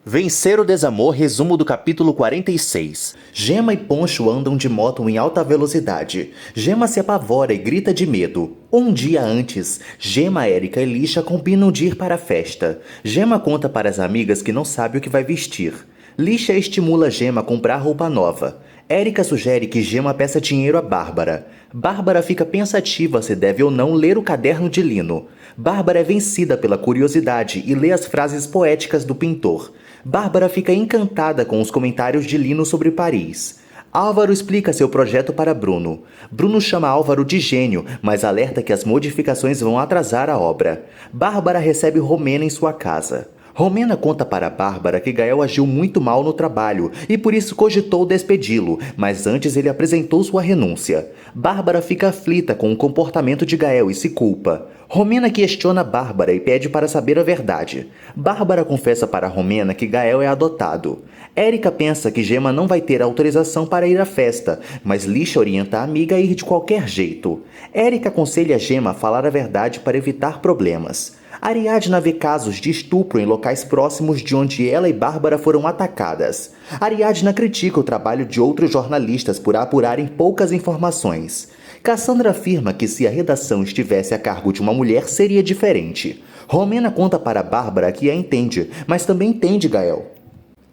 Vencer o desamor, resumo do capítulo 46. Gemma e Poncho andam de moto em alta velocidade. Gemma se apavora e grita de medo. Um dia antes, Gemma, Érica e Lixa combinam de ir para a festa. Gemma conta para as amigas que não sabe o que vai vestir. Lixa estimula Gemma a comprar roupa nova. Érica sugere que Gemma peça dinheiro a Bárbara. Bárbara fica pensativa se deve ou não ler o caderno de Lino. Bárbara é vencida pela curiosidade e lê as frases poéticas do pintor. Bárbara fica encantada com os comentários de Lino sobre Paris. Álvaro explica seu projeto para Bruno. Bruno chama Álvaro de gênio, mas alerta que as modificações vão atrasar a obra. Bárbara recebe Romena em sua casa. Romena conta para Bárbara que Gael agiu muito mal no trabalho e por isso cogitou despedi-lo, mas antes ele apresentou sua renúncia. Bárbara fica aflita com o comportamento de Gael e se culpa. Romena questiona Bárbara e pede para saber a verdade. Bárbara confessa para Romena que Gael é adotado. Érica pensa que Gemma não vai ter autorização para ir à festa, mas Lixa orienta a amiga a ir de qualquer jeito. Érica aconselha Gemma a falar a verdade para evitar problemas. Ariadna vê casos de estupro em locais próximos de onde ela e Bárbara foram atacadas. Ariadna critica o trabalho de outros jornalistas por apurarem poucas informações. Cassandra afirma que se a redação estivesse a cargo de uma mulher seria diferente. Romena conta para Bárbara que a entende, mas também entende Gael.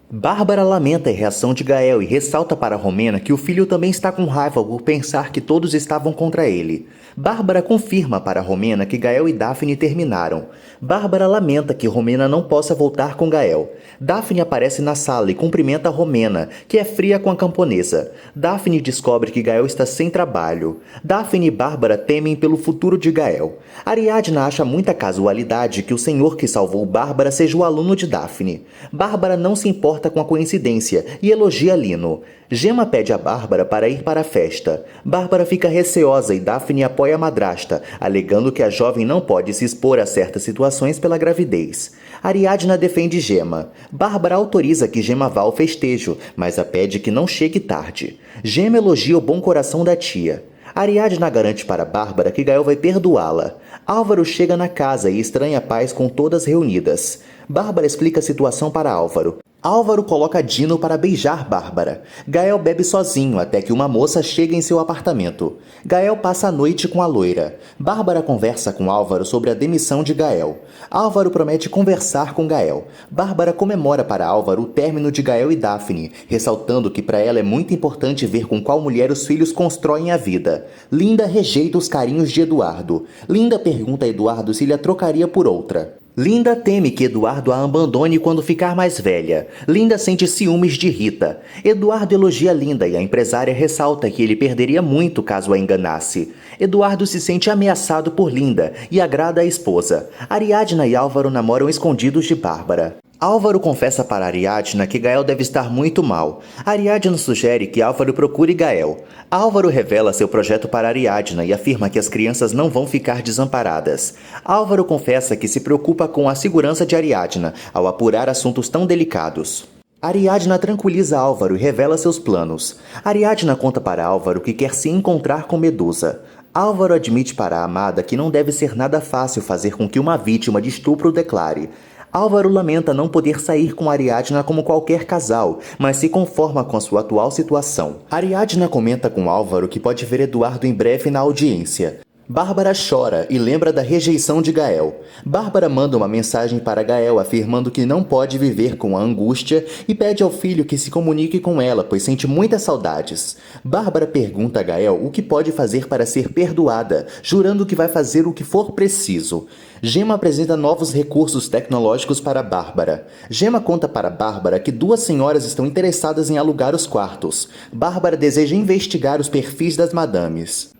Bárbara lamenta a reação de Gael e ressalta para Romena que o filho também está com raiva por pensar que todos estavam contra ele. Bárbara confirma para Romena que Gael e Daphne terminaram. Bárbara lamenta que Romena não possa voltar com Gael. Daphne aparece na sala e cumprimenta Romena, que é fria com a camponesa. Daphne descobre que Gael está sem trabalho. Daphne e Bárbara temem pelo futuro de Gael. Ariadna acha muita casualidade que o senhor que salvou Bárbara seja o aluno de Daphne. Bárbara não se importa com a coincidência e elogia Lino. Gemma pede a Bárbara para ir para a festa. Bárbara fica receosa e Daphne apoia a madrasta, alegando que a jovem não pode se expor a certas situações pela gravidez. Ariadna defende Gemma. Bárbara autoriza que Gemma vá ao festejo, mas a pede que não chegue tarde. Gemma elogia o bom coração da tia. Ariadna garante para Bárbara que Gael vai perdoá-la. Álvaro chega na casa e estranha a paz com todas reunidas. Bárbara explica a situação para Álvaro. Álvaro coloca Dino para beijar Bárbara. Gael bebe sozinho até que uma moça chega em seu apartamento. Gael passa a noite com a loira. Bárbara conversa com Álvaro sobre a demissão de Gael. Álvaro promete conversar com Gael. Bárbara comemora para Álvaro o término de Gael e Daphne, ressaltando que para ela é muito importante ver com qual mulher os filhos constroem a vida. Linda rejeita os carinhos de Eduardo. Linda pergunta a Eduardo se ele a trocaria por outra. Linda teme que Eduardo a abandone quando ficar mais velha. Linda sente ciúmes de Rita. Eduardo elogia Linda e a empresária ressalta que ele perderia muito caso a enganasse. Eduardo se sente ameaçado por Linda e agrada a esposa. Ariadna e Álvaro namoram escondidos de Bárbara. Álvaro confessa para Ariadna que Gael deve estar muito mal. Ariadna sugere que Álvaro procure Gael. Álvaro revela seu projeto para Ariadna e afirma que as crianças não vão ficar desamparadas. Álvaro confessa que se preocupa com a segurança de Ariadna ao apurar assuntos tão delicados. Ariadna tranquiliza Álvaro e revela seus planos. Ariadna conta para Álvaro que quer se encontrar com Medusa. Álvaro admite para a amada que não deve ser nada fácil fazer com que uma vítima de estupro declare. Álvaro lamenta não poder sair com Ariadna como qualquer casal, mas se conforma com a sua atual situação. Ariadna comenta com Álvaro que pode ver Eduardo em breve na audiência. Bárbara chora e lembra da rejeição de Gael. Bárbara manda uma mensagem para Gael afirmando que não pode viver com a angústia e pede ao filho que se comunique com ela, pois sente muitas saudades. Bárbara pergunta a Gael o que pode fazer para ser perdoada, jurando que vai fazer o que for preciso. Gemma apresenta novos recursos tecnológicos para Bárbara. Gemma conta para Bárbara que duas senhoras estão interessadas em alugar os quartos. Bárbara deseja investigar os perfis das madames.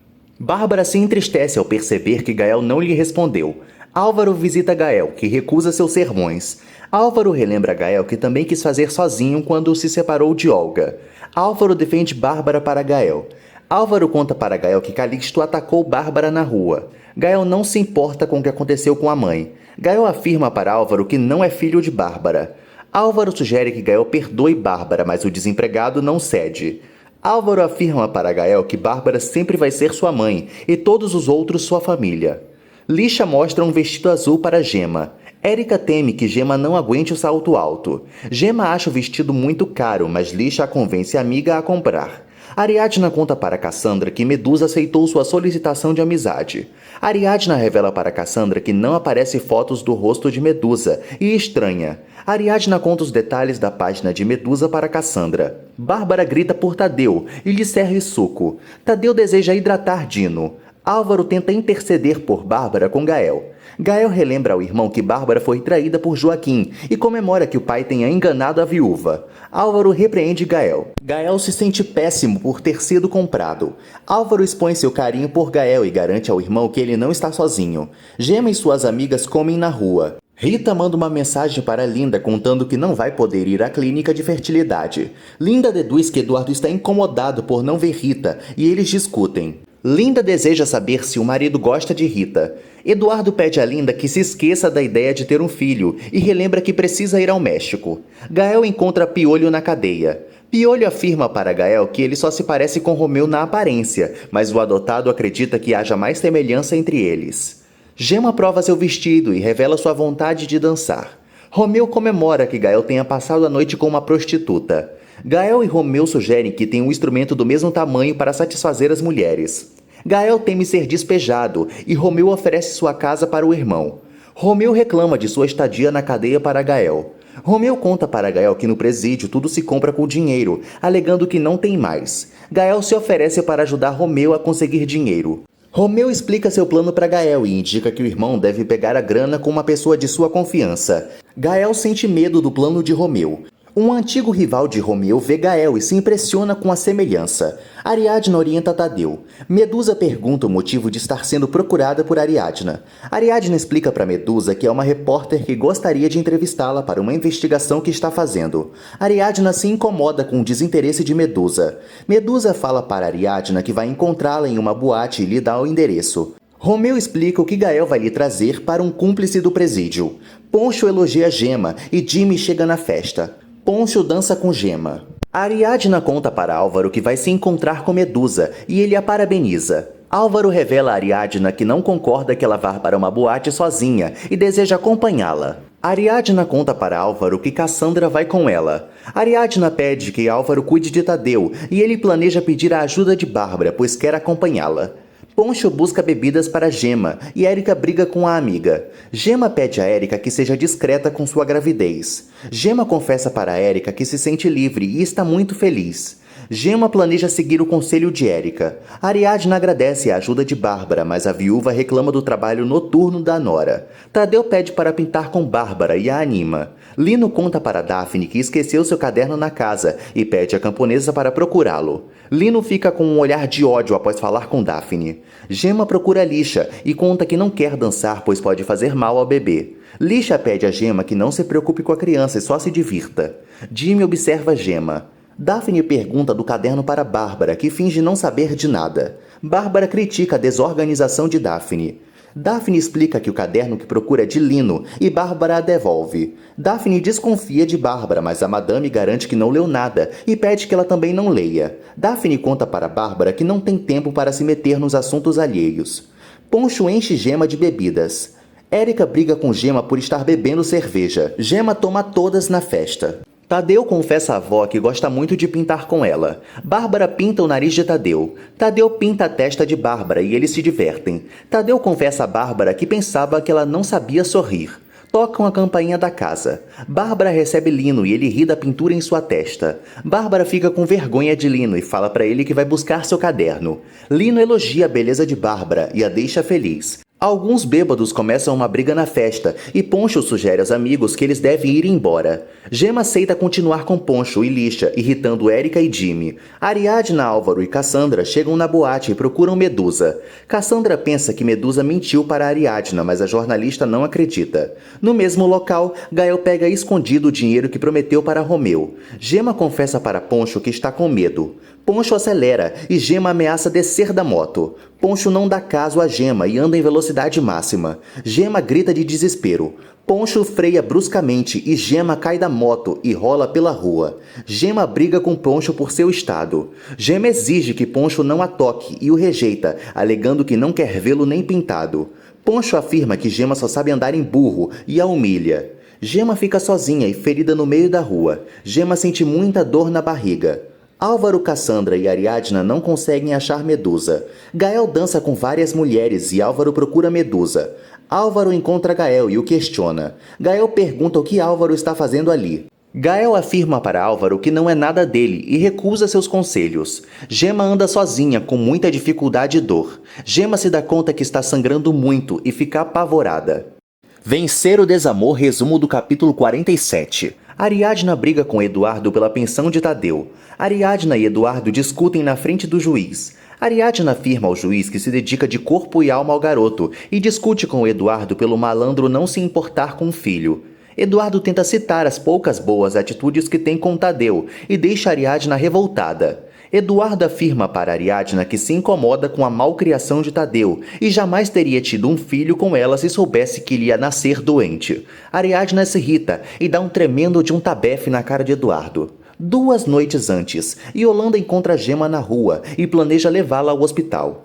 Bárbara se entristece ao perceber que Gael não lhe respondeu. Álvaro visita Gael, que recusa seus sermões. Álvaro relembra Gael que também quis fazer sozinho quando se separou de Olga. Álvaro defende Bárbara para Gael. Álvaro conta para Gael que Calixto atacou Bárbara na rua. Gael não se importa com o que aconteceu com a mãe. Gael afirma para Álvaro que não é filho de Bárbara. Álvaro sugere que Gael perdoe Bárbara, mas o desempregado não cede. Álvaro afirma para Gael que Bárbara sempre vai ser sua mãe e todos os outros sua família. Lixa mostra um vestido azul para Gemma. Érica teme que Gema não aguente o salto alto. Gema acha o vestido muito caro, mas Lixa a convence a amiga a comprar. Ariadna conta para Cassandra que Medusa aceitou sua solicitação de amizade. Ariadna revela para Cassandra que não aparece fotos do rosto de Medusa e estranha. Ariadna conta os detalhes da página de Medusa para Cassandra. Bárbara grita por Tadeu e lhe serve suco. Tadeu deseja hidratar Dino. Álvaro tenta interceder por Bárbara com Gael. Gael relembra ao irmão que Bárbara foi traída por Joaquim e comemora que o pai tenha enganado a viúva. Álvaro repreende Gael. Gael se sente péssimo por ter sido comprado. Álvaro expõe seu carinho por Gael e garante ao irmão que ele não está sozinho. Gema e suas amigas comem na rua. Rita manda uma mensagem para Linda contando que não vai poder ir à clínica de fertilidade. Linda deduz que Eduardo está incomodado por não ver Rita e eles discutem. Linda deseja saber se o marido gosta de Rita. Eduardo pede a Linda que se esqueça da ideia de ter um filho e relembra que precisa ir ao México. Gael encontra Piolho na cadeia. Piolho afirma para Gael que ele só se parece com Romeu na aparência, mas o adotado acredita que haja mais semelhança entre eles. Gema prova seu vestido e revela sua vontade de dançar. Romeu comemora que Gael tenha passado a noite com uma prostituta. Gael e Romeu sugerem que tem um instrumento do mesmo tamanho para satisfazer as mulheres. Gael teme ser despejado e Romeu oferece sua casa para o irmão. Romeu reclama de sua estadia na cadeia para Gael. Romeu conta para Gael que no presídio tudo se compra com dinheiro, alegando que não tem mais. Gael se oferece para ajudar Romeu a conseguir dinheiro. Romeu explica seu plano para Gael e indica que o irmão deve pegar a grana com uma pessoa de sua confiança. Gael sente medo do plano de Romeu. Um antigo rival de Romeu vê Gael e se impressiona com a semelhança. Ariadna orienta Tadeu. Medusa pergunta o motivo de estar sendo procurada por Ariadna. Ariadna explica para Medusa que é uma repórter que gostaria de entrevistá-la para uma investigação que está fazendo. Ariadna se incomoda com o desinteresse de Medusa. Medusa fala para Ariadna que vai encontrá-la em uma boate e lhe dá o endereço. Romeu explica o que Gael vai lhe trazer para um cúmplice do presídio. Poncho elogia Gema e Jimmy chega na festa. Poncho dança com Gema. Ariadna conta para Álvaro que vai se encontrar com Medusa e ele a parabeniza. Álvaro revela a Ariadna que não concorda que ela vá para uma boate sozinha e deseja acompanhá-la. Ariadna conta para Álvaro que Cassandra vai com ela. Ariadna pede que Álvaro cuide de Tadeu e ele planeja pedir a ajuda de Bárbara, pois quer acompanhá-la. Poncho busca bebidas para Gema e Érica briga com a amiga. Gema pede a Érica que seja discreta com sua gravidez. Gema confessa para Érica que se sente livre e está muito feliz. Gema planeja seguir o conselho de Érica. Ariadna agradece a ajuda de Bárbara, mas a viúva reclama do trabalho noturno da nora. Tadeu pede para pintar com Bárbara e a anima. Lino conta para Daphne que esqueceu seu caderno na casa e pede a camponesa para procurá-lo. Lino fica com um olhar de ódio após falar com Daphne. Gema procura Lixa e conta que não quer dançar pois pode fazer mal ao bebê. Lixa pede a Gema que não se preocupe com a criança e só se divirta. Jimmy observa Gema. Daphne pergunta do caderno para Bárbara, que finge não saber de nada. Bárbara critica a desorganização de Daphne. Daphne explica que o caderno que procura é de Lino e Bárbara a devolve. Daphne desconfia de Bárbara, mas a madame garante que não leu nada e pede que ela também não leia. Daphne conta para Bárbara que não tem tempo para se meter nos assuntos alheios. Poncho enche Gema de bebidas. Érica briga com Gema por estar bebendo cerveja. Gema toma todas na festa. Tadeu confessa à avó que gosta muito de pintar com ela. Bárbara pinta o nariz de Tadeu. Tadeu pinta a testa de Bárbara e eles se divertem. Tadeu confessa a Bárbara que pensava que ela não sabia sorrir. Tocam a campainha da casa. Bárbara recebe Lino e ele ri da pintura em sua testa. Bárbara fica com vergonha de Lino e fala para ele que vai buscar seu caderno. Lino elogia a beleza de Bárbara e a deixa feliz. Alguns bêbados começam uma briga na festa e Poncho sugere aos amigos que eles devem ir embora. Gema aceita continuar com Poncho e Lixa, irritando Érica e Jimmy. Ariadna, Álvaro e Cassandra chegam na boate e procuram Medusa. Cassandra pensa que Medusa mentiu para Ariadna, mas a jornalista não acredita. No mesmo local, Gael pega escondido o dinheiro que prometeu para Romeu. Gema confessa para Poncho que está com medo. Poncho acelera e Gema ameaça descer da moto. Poncho não dá caso a Gema e anda em velocidade máxima. Gema grita de desespero. Poncho freia bruscamente e Gema cai da moto e rola pela rua. Gema briga com Poncho por seu estado. Gema exige que Poncho não a toque e o rejeita, alegando que não quer vê-lo nem pintado. Poncho afirma que Gema só sabe andar em burro e a humilha. Gema fica sozinha e ferida no meio da rua. Gema sente muita dor na barriga. Álvaro, Cassandra e Ariadna não conseguem achar Medusa. Gael dança com várias mulheres e Álvaro procura Medusa. Álvaro encontra Gael e o questiona. Gael pergunta o que Álvaro está fazendo ali. Gael afirma para Álvaro que não é nada dele e recusa seus conselhos. Gema anda sozinha, com muita dificuldade e dor. Gema se dá conta que está sangrando muito e fica apavorada. Vencer o desamor, resumo do capítulo 47. Ariadna briga com Eduardo pela pensão de Tadeu. Ariadna e Eduardo discutem na frente do juiz. Ariadna afirma ao juiz que se dedica de corpo e alma ao garoto e discute com Eduardo pelo malandro não se importar com o filho. Eduardo tenta citar as poucas boas atitudes que tem com Tadeu e deixa Ariadna revoltada. Eduardo afirma para Ariadna que se incomoda com a malcriação de Tadeu e jamais teria tido um filho com ela se soubesse que ele ia nascer doente. Ariadna se irrita e dá um tremendo de um tabefe na cara de Eduardo. 2 noites antes, Yolanda encontra Gema na rua e planeja levá-la ao hospital.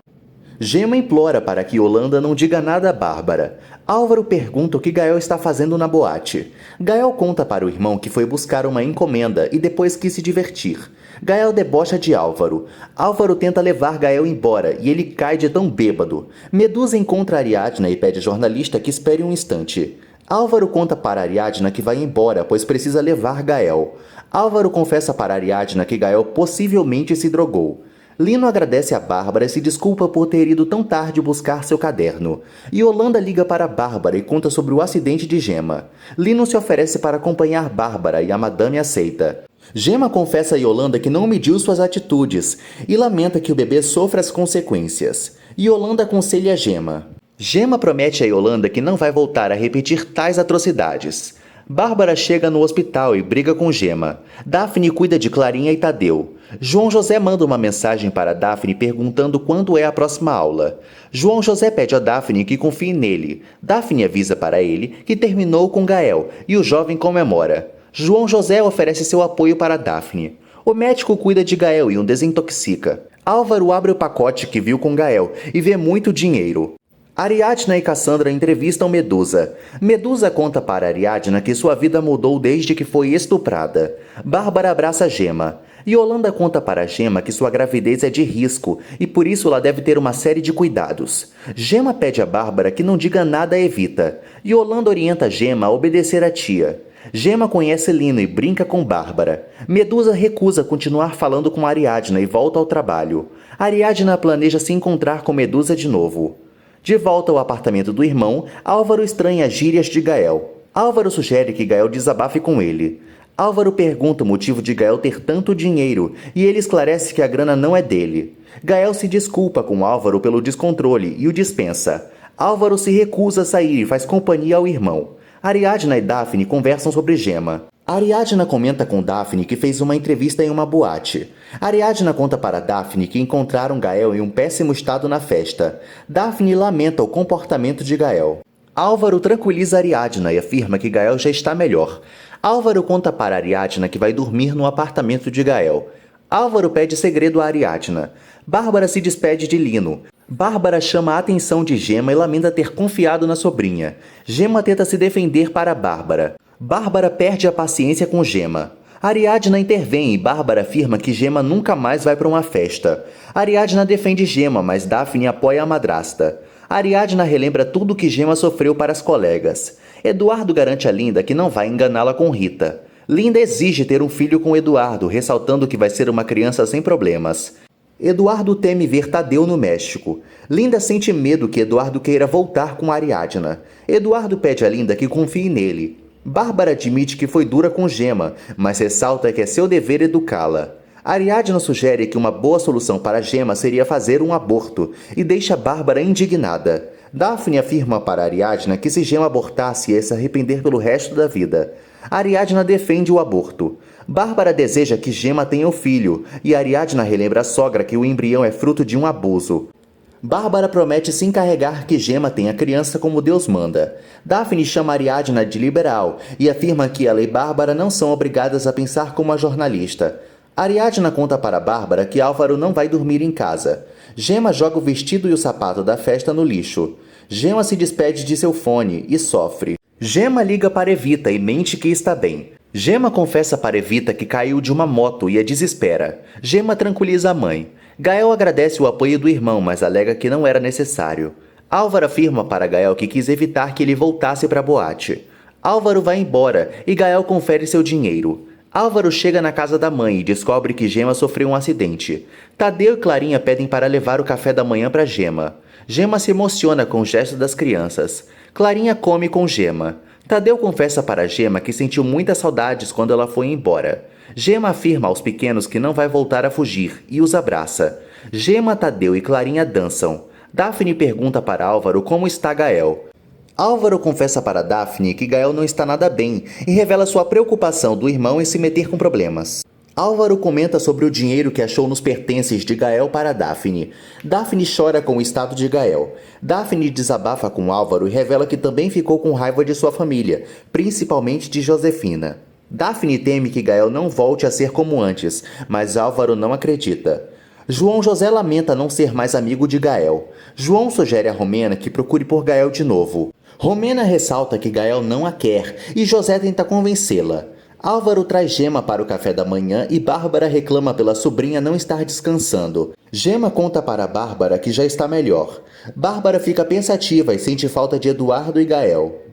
Gema implora para que Yolanda não diga nada a Bárbara. Álvaro pergunta o que Gael está fazendo na boate. Gael conta para o irmão que foi buscar uma encomenda e depois quis se divertir. Gael debocha de Álvaro. Álvaro tenta levar Gael embora e ele cai de tão bêbado. Medusa encontra Ariadna e pede ao jornalista que espere um instante. Álvaro conta para Ariadna que vai embora, pois precisa levar Gael. Álvaro confessa para Ariadna que Gael possivelmente se drogou. Lino agradece a Bárbara e se desculpa por ter ido tão tarde buscar seu caderno. Yolanda liga para Bárbara e conta sobre o acidente de Gema. Lino se oferece para acompanhar Bárbara e a madame aceita. Gema confessa a Yolanda que não mediu suas atitudes e lamenta que o bebê sofra as consequências. Yolanda aconselha a Gema. Gema promete a Yolanda que não vai voltar a repetir tais atrocidades. Bárbara chega no hospital e briga com Gema. Daphne cuida de Clarinha e Tadeu. João José manda uma mensagem para Daphne perguntando quando é a próxima aula. João José pede a Daphne que confie nele. Daphne avisa para ele que terminou com Gael e o jovem comemora. João José oferece seu apoio para Daphne. O médico cuida de Gael e o desintoxica. Álvaro abre o pacote que viu com Gael e vê muito dinheiro. Ariadna e Cassandra entrevistam Medusa. Medusa conta para Ariadna que sua vida mudou desde que foi estuprada. Bárbara abraça Gema. Yolanda conta para Gema que sua gravidez é de risco e por isso ela deve ter uma série de cuidados. Gema pede a Bárbara que não diga nada a Evita. Yolanda orienta Gema a obedecer à tia. Gema conhece Lino e brinca com Bárbara. Medusa recusa continuar falando com Ariadna e volta ao trabalho. Ariadna planeja se encontrar com Medusa de novo. De volta ao apartamento do irmão, Álvaro estranha as gírias de Gael. Álvaro sugere que Gael desabafe com ele. Álvaro pergunta o motivo de Gael ter tanto dinheiro e ele esclarece que a grana não é dele. Gael se desculpa com Álvaro pelo descontrole e o dispensa. Álvaro se recusa a sair e faz companhia ao irmão. Ariadna e Daphne conversam sobre Gema. Ariadna comenta com Daphne que fez uma entrevista em uma boate. Ariadna conta para Daphne que encontraram Gael em um péssimo estado na festa. Daphne lamenta o comportamento de Gael. Álvaro tranquiliza Ariadna e afirma que Gael já está melhor. Álvaro conta para Ariadna que vai dormir no apartamento de Gael. Álvaro pede segredo a Ariadna. Bárbara se despede de Lino. Bárbara chama a atenção de Gema e lamenta ter confiado na sobrinha. Gema tenta se defender para Bárbara. Bárbara perde a paciência com Gema. Ariadna intervém e Bárbara afirma que Gema nunca mais vai para uma festa. Ariadna defende Gema, mas Daphne apoia a madrasta. Ariadna relembra tudo que Gema sofreu para as colegas. Eduardo garante a Linda que não vai enganá-la com Rita. Linda exige ter um filho com Eduardo, ressaltando que vai ser uma criança sem problemas. Eduardo teme ver Tadeu no México. Linda sente medo que Eduardo queira voltar com Ariadna. Eduardo pede a Linda que confie nele. Bárbara admite que foi dura com Gema, mas ressalta que é seu dever educá-la. Ariadna sugere que uma boa solução para Gema seria fazer um aborto e deixa Bárbara indignada. Daphne afirma para Ariadna que se Gema abortasse ia se arrepender pelo resto da vida. Ariadna defende o aborto. Bárbara deseja que Gema tenha o filho e Ariadna relembra a sogra que o embrião é fruto de um abuso. Bárbara promete se encarregar que Gema tenha criança como Deus manda. Daphne chama Ariadna de liberal e afirma que ela e Bárbara não são obrigadas a pensar como a jornalista. Ariadna conta para Bárbara que Álvaro não vai dormir em casa. Gema joga o vestido e o sapato da festa no lixo. Gema se despede de seu fone e sofre. Gema liga para Evita e mente que está bem. Gema confessa para Evita que caiu de uma moto e a desespera. Gema tranquiliza a mãe. Gael agradece o apoio do irmão, mas alega que não era necessário. Álvaro afirma para Gael que quis evitar que ele voltasse para a boate. Álvaro vai embora e Gael confere seu dinheiro. Álvaro chega na casa da mãe e descobre que Gema sofreu um acidente. Tadeu e Clarinha pedem para levar o café da manhã para Gema. Gema se emociona com o gesto das crianças. Clarinha come com Gema. Tadeu confessa para Gema que sentiu muitas saudades quando ela foi embora. Gema afirma aos pequenos que não vai voltar a fugir e os abraça. Gema, Tadeu e Clarinha dançam. Daphne pergunta para Álvaro como está Gael. Álvaro confessa para Daphne que Gael não está nada bem e revela sua preocupação do irmão em se meter com problemas. Álvaro comenta sobre o dinheiro que achou nos pertences de Gael para Daphne. Daphne chora com o estado de Gael. Daphne desabafa com Álvaro e revela que também ficou com raiva de sua família, principalmente de Josefina. Daphne teme que Gael não volte a ser como antes, mas Álvaro não acredita. João José lamenta não ser mais amigo de Gael. João sugere a Romena que procure por Gael de novo. Romena ressalta que Gael não a quer e José tenta convencê-la. Álvaro traz Gema para o café da manhã e Bárbara reclama pela sobrinha não estar descansando. Gema conta para Bárbara que já está melhor. Bárbara fica pensativa e sente falta de Eduardo e Gael.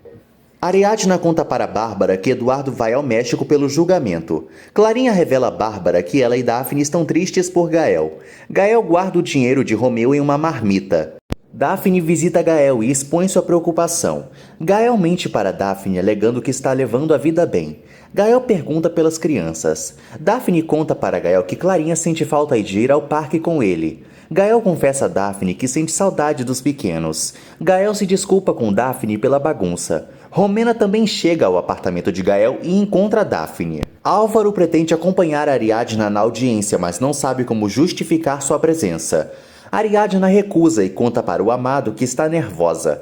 Ariadna conta para Bárbara que Eduardo vai ao México pelo julgamento. Clarinha revela a Bárbara que ela e Daphne estão tristes por Gael. Gael guarda o dinheiro de Romeu em uma marmita. Daphne visita Gael e expõe sua preocupação. Gael mente para Daphne alegando que está levando a vida bem. Gael pergunta pelas crianças. Daphne conta para Gael que Clarinha sente falta de ir ao parque com ele. Gael confessa a Daphne que sente saudade dos pequenos. Gael se desculpa com Daphne pela bagunça. Romena também chega ao apartamento de Gael e encontra Daphne. Álvaro pretende acompanhar Ariadna na audiência, mas não sabe como justificar sua presença. Ariadna recusa e conta para o amado que está nervosa.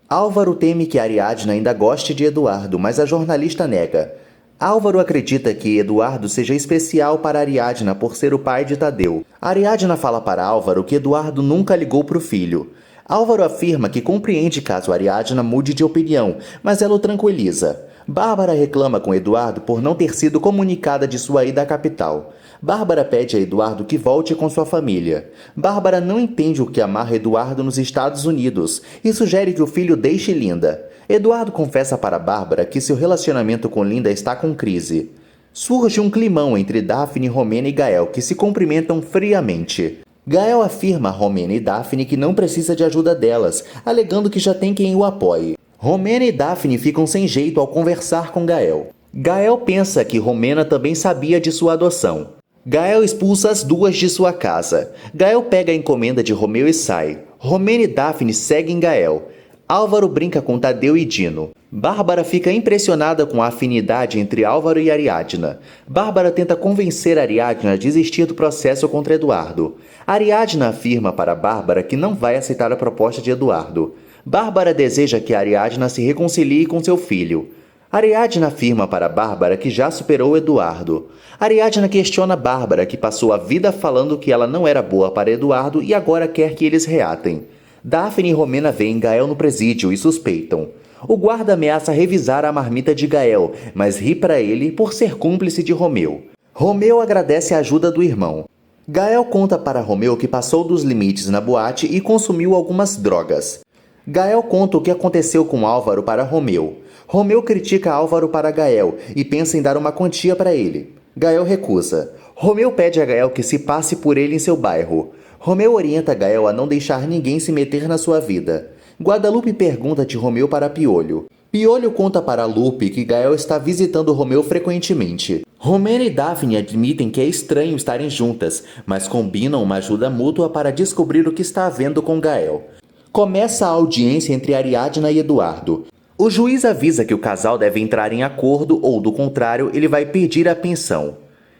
Álvaro teme que Ariadna ainda goste de Eduardo, mas a jornalista nega. Álvaro acredita que Eduardo seja especial para Ariadna por ser o pai de Tadeu. Ariadna fala para Álvaro que Eduardo nunca ligou para o filho. Álvaro afirma que compreende caso Ariadna mude de opinião, mas ela o tranquiliza. Bárbara reclama com Eduardo por não ter sido comunicada de sua ida à capital. Bárbara pede a Eduardo que volte com sua família. Bárbara não entende o que amarra Eduardo nos Estados Unidos e sugere que o filho deixe Linda. Eduardo confessa para Bárbara que seu relacionamento com Linda está com crise. Surge um climão entre Daphne, Romena e Gael, que se cumprimentam friamente. Gael afirma a Romena e Daphne que não precisa de ajuda delas, alegando que já tem quem o apoie. Romena e Daphne ficam sem jeito ao conversar com Gael. Gael pensa que Romena também sabia de sua adoção. Gael expulsa as duas de sua casa. Gael pega a encomenda de Romeu e sai. Romena e Daphne seguem Gael. Álvaro brinca com Tadeu e Dino. Bárbara fica impressionada com a afinidade entre Álvaro e Ariadna. Bárbara tenta convencer Ariadna a desistir do processo contra Eduardo. Ariadna afirma para Bárbara que não vai aceitar a proposta de Eduardo. Bárbara deseja que Ariadna se reconcilie com seu filho. Ariadna afirma para Bárbara que já superou Eduardo. Ariadna questiona Bárbara, que passou a vida falando que ela não era boa para Eduardo e agora quer que eles reatem. Daphne e Romena veem Gael no presídio e suspeitam. O guarda ameaça revisar a marmita de Gael, mas ri para ele por ser cúmplice de Romeu. Romeu agradece a ajuda do irmão. Gael conta para Romeu que passou dos limites na boate e consumiu algumas drogas. Gael conta o que aconteceu com Álvaro para Romeu. Romeu critica Álvaro para Gael e pensa em dar uma quantia para ele. Gael recusa. Romeu pede a Gael que se passe por ele em seu bairro. Romeu orienta Gael a não deixar ninguém se meter na sua vida. Guadalupe pergunta de Romeu para Piolho. Piolho conta para Lupe que Gael está visitando Romeu frequentemente. Romena e Daphne admitem que é estranho estarem juntas, mas combinam uma ajuda mútua para descobrir o que está havendo com Gael. Começa a audiência entre Ariadna e Eduardo. O juiz avisa que o casal deve entrar em acordo ou, do contrário, ele vai pedir a pensão.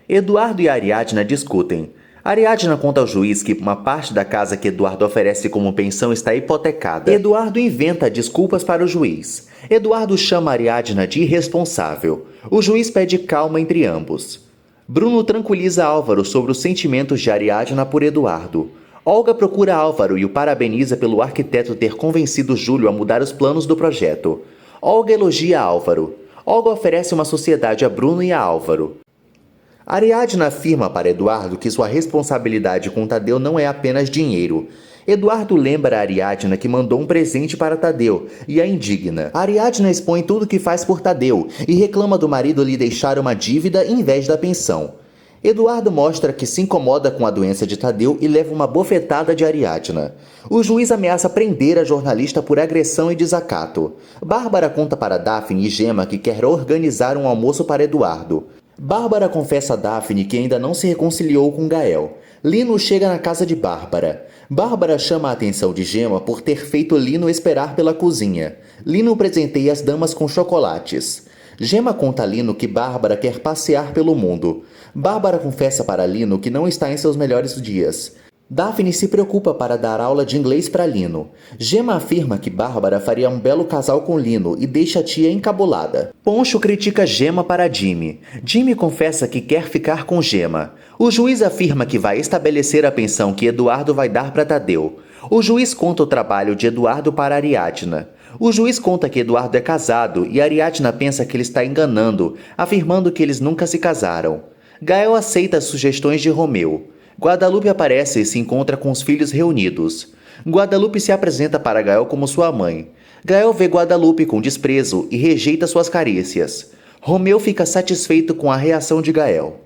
Eduardo e Ariadna discutem. Ariadna conta ao juiz que uma parte da casa que Eduardo oferece como pensão está hipotecada. Eduardo inventa desculpas para o juiz. Eduardo chama Ariadna de irresponsável. O juiz pede calma entre ambos. Bruno tranquiliza Álvaro sobre os sentimentos de Ariadna por Eduardo. Olga procura Álvaro e o parabeniza pelo arquiteto ter convencido Júlio a mudar os planos do projeto. Olga elogia Álvaro. Olga oferece uma sociedade a Bruno e a Álvaro. Ariadna afirma para Eduardo que sua responsabilidade com Tadeu não é apenas dinheiro. Eduardo lembra a Ariadna que mandou um presente para Tadeu e a indigna. Ariadna expõe tudo que faz por Tadeu e reclama do marido lhe deixar uma dívida em vez da pensão. Eduardo mostra que se incomoda com a doença de Tadeu e leva uma bofetada de Ariadna. O juiz ameaça prender a jornalista por agressão e desacato. Bárbara conta para Daphne e Gemma que quer organizar um almoço para Eduardo. Bárbara confessa a Daphne que ainda não se reconciliou com Gael. Lino chega na casa de Bárbara. Bárbara chama a atenção de Gemma por ter feito Lino esperar pela cozinha. Lino presenteia as damas com chocolates. Gemma conta a Lino que Bárbara quer passear pelo mundo. Bárbara confessa para Lino que não está em seus melhores dias. Daphne se preocupa para dar aula de inglês para Lino. Gemma afirma que Bárbara faria um belo casal com Lino e deixa a tia encabulada. Poncho critica Gemma para Jimmy. Jimmy confessa que quer ficar com Gemma. O juiz afirma que vai estabelecer a pensão que Eduardo vai dar para Tadeu. O juiz conta o trabalho de Eduardo para Ariadna. O juiz conta que Eduardo é casado e Ariadna pensa que ele está enganando, afirmando que eles nunca se casaram. Gael aceita as sugestões de Romeu. Guadalupe aparece e se encontra com os filhos reunidos. Guadalupe se apresenta para Gael como sua mãe. Gael vê Guadalupe com desprezo e rejeita suas carícias. Romeu fica satisfeito com a reação de Gael.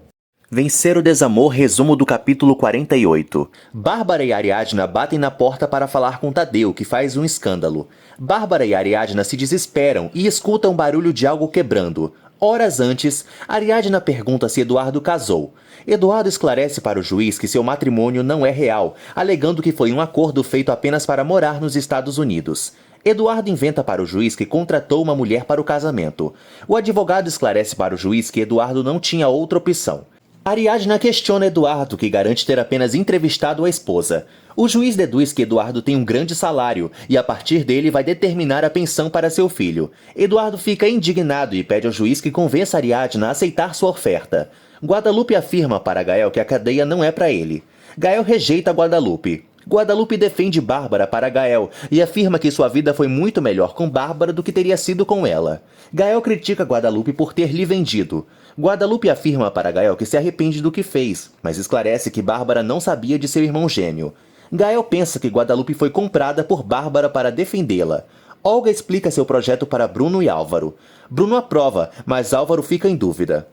Vencer o desamor, resumo do capítulo 48. Bárbara e Ariadna batem na porta para falar com Tadeu, que faz um escândalo. Bárbara e Ariadna se desesperam e escutam barulho de algo quebrando. Horas antes, Ariadna pergunta se Eduardo casou. Eduardo esclarece para o juiz que seu matrimônio não é real, alegando que foi um acordo feito apenas para morar nos Estados Unidos. Eduardo inventa para o juiz que contratou uma mulher para o casamento. O advogado esclarece para o juiz que Eduardo não tinha outra opção. Ariadna questiona Eduardo, que garante ter apenas entrevistado a esposa. O juiz deduz que Eduardo tem um grande salário e a partir dele vai determinar a pensão para seu filho. Eduardo fica indignado e pede ao juiz que convença Ariadna a aceitar sua oferta. Guadalupe afirma para Gael que a cadeia não é para ele. Gael rejeita Guadalupe. Guadalupe defende Bárbara para Gael e afirma que sua vida foi muito melhor com Bárbara do que teria sido com ela. Gael critica Guadalupe por ter lhe vendido. Guadalupe afirma para Gael que se arrepende do que fez, mas esclarece que Bárbara não sabia de seu irmão gêmeo. Gael pensa que Guadalupe foi comprada por Bárbara para defendê-la. Olga explica seu projeto para Bruno e Álvaro. Bruno aprova, mas Álvaro fica em dúvida.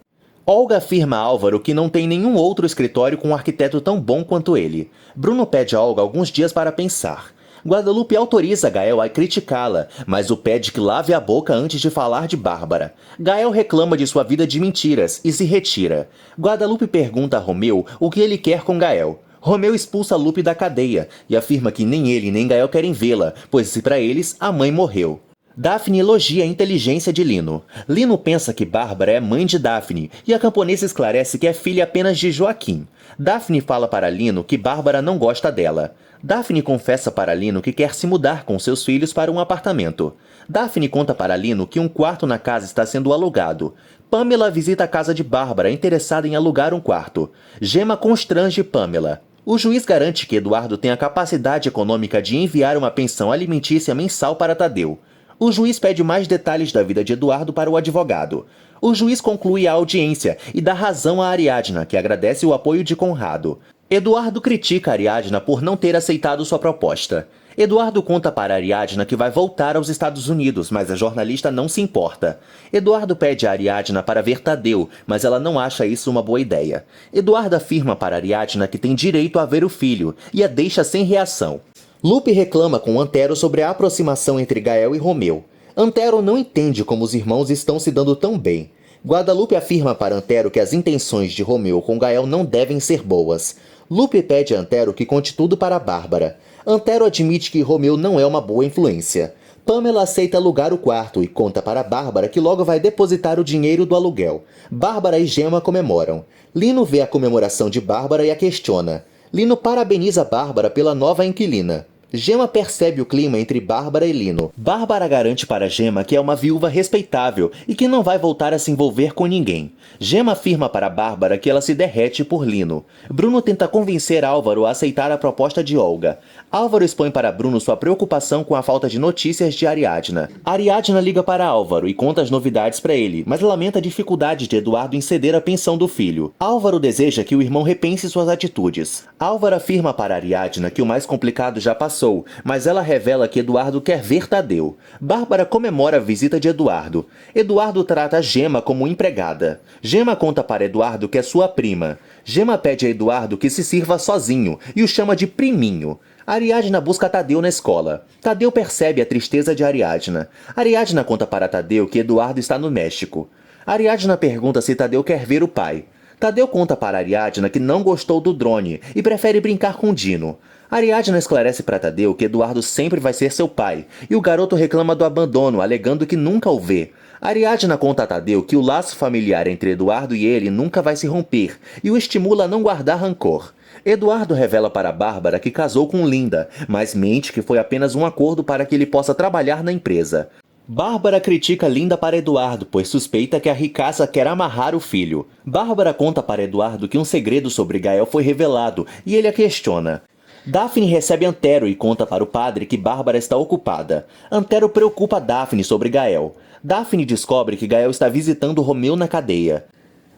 Olga afirma a Álvaro que não tem nenhum outro escritório com um arquiteto tão bom quanto ele. Bruno pede a Olga alguns dias para pensar. Guadalupe autoriza Gael a criticá-la, mas o pede que lave a boca antes de falar de Bárbara. Gael reclama de sua vida de mentiras e se retira. Guadalupe pergunta a Romeu o que ele quer com Gael. Romeu expulsa Lupe da cadeia e afirma que nem ele nem Gael querem vê-la, pois para eles a mãe morreu. Daphne elogia a inteligência de Lino. Lino pensa que Bárbara é mãe de Daphne e a camponesa esclarece que é filha apenas de Joaquim. Daphne fala para Lino que Bárbara não gosta dela. Daphne confessa para Lino que quer se mudar com seus filhos para um apartamento. Daphne conta para Lino que um quarto na casa está sendo alugado. Pamela visita a casa de Bárbara, interessada em alugar um quarto. Gemma constrange Pamela. O juiz garante que Eduardo tem a capacidade econômica de enviar uma pensão alimentícia mensal para Tadeu. O juiz pede mais detalhes da vida de Eduardo para o advogado. O juiz conclui a audiência e dá razão a Ariadna, que agradece o apoio de Conrado. Eduardo critica Ariadna por não ter aceitado sua proposta. Eduardo conta para Ariadna que vai voltar aos Estados Unidos, mas a jornalista não se importa. Eduardo pede a Ariadna para ver Tadeu, mas ela não acha isso uma boa ideia. Eduardo afirma para Ariadna que tem direito a ver o filho e a deixa sem reação. Lupe reclama com Antero sobre a aproximação entre Gael e Romeu. Antero não entende como os irmãos estão se dando tão bem. Guadalupe afirma para Antero que as intenções de Romeu com Gael não devem ser boas. Lupe pede a Antero que conte tudo para Bárbara. Antero admite que Romeu não é uma boa influência. Pamela aceita alugar o quarto e conta para Bárbara que logo vai depositar o dinheiro do aluguel. Bárbara e Gemma comemoram. Lino vê a comemoração de Bárbara e a questiona. Lino parabeniza Bárbara pela nova inquilina. Gema percebe o clima entre Bárbara e Lino. Bárbara garante para Gema que é uma viúva respeitável e que não vai voltar a se envolver com ninguém. Gema afirma para Bárbara que ela se derrete por Lino. Bruno tenta convencer Álvaro a aceitar a proposta de Olga. Álvaro expõe para Bruno sua preocupação com a falta de notícias de Ariadna. Ariadna liga para Álvaro e conta as novidades para ele, mas lamenta a dificuldade de Eduardo em ceder a pensão do filho. Álvaro deseja que o irmão repense suas atitudes. Álvaro afirma para Ariadna que o mais complicado já passou, mas ela revela que Eduardo quer ver Tadeu. Bárbara comemora a visita de Eduardo. Eduardo trata Gema como empregada. Gema conta para Eduardo que é sua prima. Gema pede a Eduardo que se sirva sozinho e o chama de priminho. Ariadna busca Tadeu na escola. Tadeu percebe a tristeza de Ariadna. Ariadna conta para Tadeu que Eduardo está no México. Ariadna pergunta se Tadeu quer ver o pai. Tadeu conta para Ariadna que não gostou do drone e prefere brincar com Dino. Ariadna esclarece para Tadeu que Eduardo sempre vai ser seu pai, e o garoto reclama do abandono, alegando que nunca o vê. Ariadna conta a Tadeu que o laço familiar entre Eduardo e ele nunca vai se romper, e o estimula a não guardar rancor. Eduardo revela para Bárbara que casou com Linda, mas mente que foi apenas um acordo para que ele possa trabalhar na empresa. Bárbara critica Linda para Eduardo, pois suspeita que a ricaça quer amarrar o filho. Bárbara conta para Eduardo que um segredo sobre Gael foi revelado, e ele a questiona. Daphne recebe Antero e conta para o padre que Bárbara está ocupada. Antero preocupa Daphne sobre Gael. Daphne descobre que Gael está visitando Romeu na cadeia.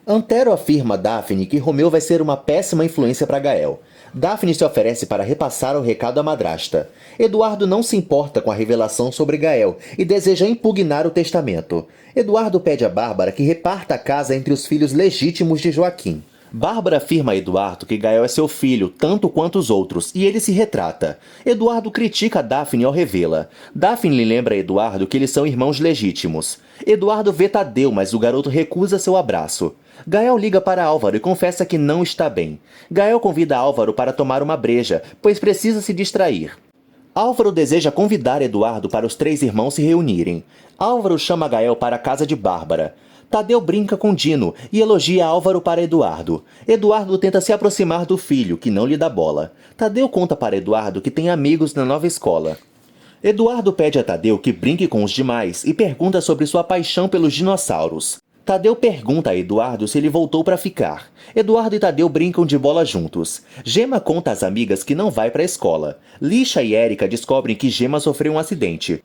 Antero afirma a Daphne que Romeu vai ser uma péssima influência para Gael. Daphne se oferece para repassar o recado à madrasta. Eduardo não se importa com a revelação sobre Gael e deseja impugnar o testamento. Eduardo pede a Bárbara que reparta a casa entre os filhos legítimos de Joaquim. Bárbara afirma a Eduardo que Gael é seu filho, tanto quanto os outros, e ele se retrata. Eduardo critica Daphne ao revê-la. Daphne lembra a Eduardo que eles são irmãos legítimos. Eduardo vê Tadeu, mas o garoto recusa seu abraço. Gael liga para Álvaro e confessa que não está bem. Gael convida Álvaro para tomar uma breja, pois precisa se distrair. Álvaro deseja convidar Eduardo para os três irmãos se reunirem. Álvaro chama Gael para a casa de Bárbara. Tadeu brinca com Dino e elogia Álvaro para Eduardo. Eduardo tenta se aproximar do filho, que não lhe dá bola. Tadeu conta para Eduardo que tem amigos na nova escola. Eduardo pede a Tadeu que brinque com os demais e pergunta sobre sua paixão pelos dinossauros. Tadeu pergunta a Eduardo se ele voltou para ficar. Eduardo e Tadeu brincam de bola juntos. Gema conta às amigas que não vai para a escola. Lixa e Érica descobrem que Gema sofreu um acidente.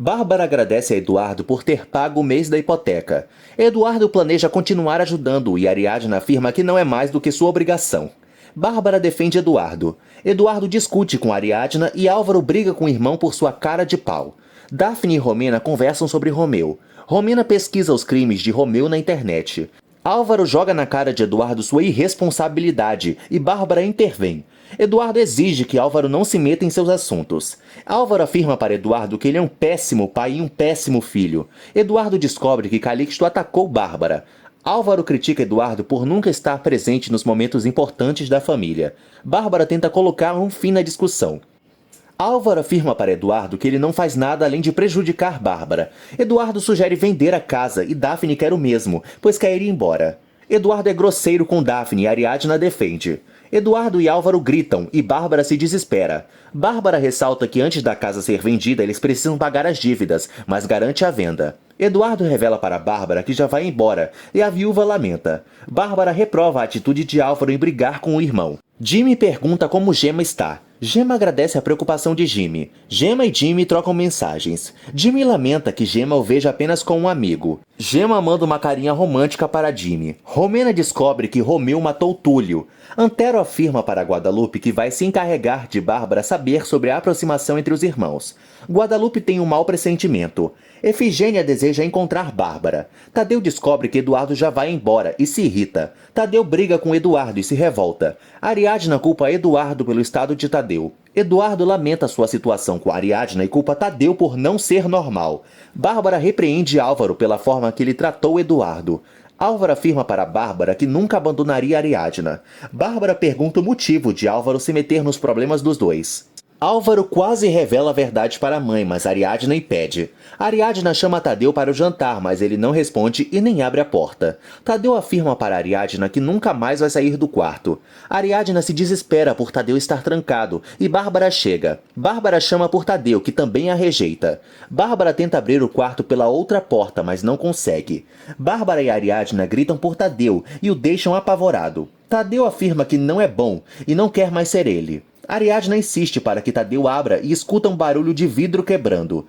Bárbara agradece a Eduardo por ter pago o mês da hipoteca. Eduardo planeja continuar ajudando e Ariadna afirma que não é mais do que sua obrigação. Bárbara defende Eduardo. Eduardo discute com Ariadna e Álvaro briga com o irmão por sua cara de pau. Daphne e Romena conversam sobre Romeu. Romena pesquisa os crimes de Romeu na internet. Álvaro joga na cara de Eduardo sua irresponsabilidade e Bárbara intervém. Eduardo exige que Álvaro não se meta em seus assuntos. Álvaro afirma para Eduardo que ele é um péssimo pai e um péssimo filho. Eduardo descobre que Calixto atacou Bárbara. Álvaro critica Eduardo por nunca estar presente nos momentos importantes da família. Bárbara tenta colocar um fim na discussão. Álvaro afirma para Eduardo que ele não faz nada além de prejudicar Bárbara. Eduardo sugere vender a casa e Daphne quer o mesmo, pois quer ir embora. Eduardo é grosseiro com Daphne e Ariadna defende. Eduardo e Álvaro gritam e Bárbara se desespera. Bárbara ressalta que antes da casa ser vendida eles precisam pagar as dívidas, mas garante a venda. Eduardo revela para Bárbara que já vai embora e a viúva lamenta. Bárbara reprova a atitude de Álvaro em brigar com o irmão. Jimmy pergunta como Gema está. Gema agradece a preocupação de Jimmy. Gema e Jimmy trocam mensagens. Jimmy lamenta que Gema o veja apenas como um amigo. Gema manda uma carinha romântica para Jimmy. Romena descobre que Romeu matou Túlio. Antero afirma para Guadalupe que vai se encarregar de Bárbara saber sobre a aproximação entre os irmãos. Guadalupe tem um mau pressentimento. Efigênia deseja encontrar Bárbara. Tadeu descobre que Eduardo já vai embora e se irrita. Tadeu briga com Eduardo e se revolta. Ariadna culpa Eduardo pelo estado de Tadeu. Eduardo lamenta sua situação com Ariadna e culpa Tadeu por não ser normal. Bárbara repreende Álvaro pela forma que ele tratou Eduardo. Álvaro afirma para Bárbara que nunca abandonaria Ariadna. Bárbara pergunta o motivo de Álvaro se meter nos problemas dos dois. Álvaro quase revela a verdade para a mãe, mas Ariadna impede. Ariadna chama Tadeu para o jantar, mas ele não responde e nem abre a porta. Tadeu afirma para Ariadna que nunca mais vai sair do quarto. Ariadna se desespera por Tadeu estar trancado e Bárbara chega. Bárbara chama por Tadeu, que também a rejeita. Bárbara tenta abrir o quarto pela outra porta, mas não consegue. Bárbara e Ariadna gritam por Tadeu e o deixam apavorado. Tadeu afirma que não é bom e não quer mais ser ele. Ariadna insiste para que Tadeu abra e escuta um barulho de vidro quebrando.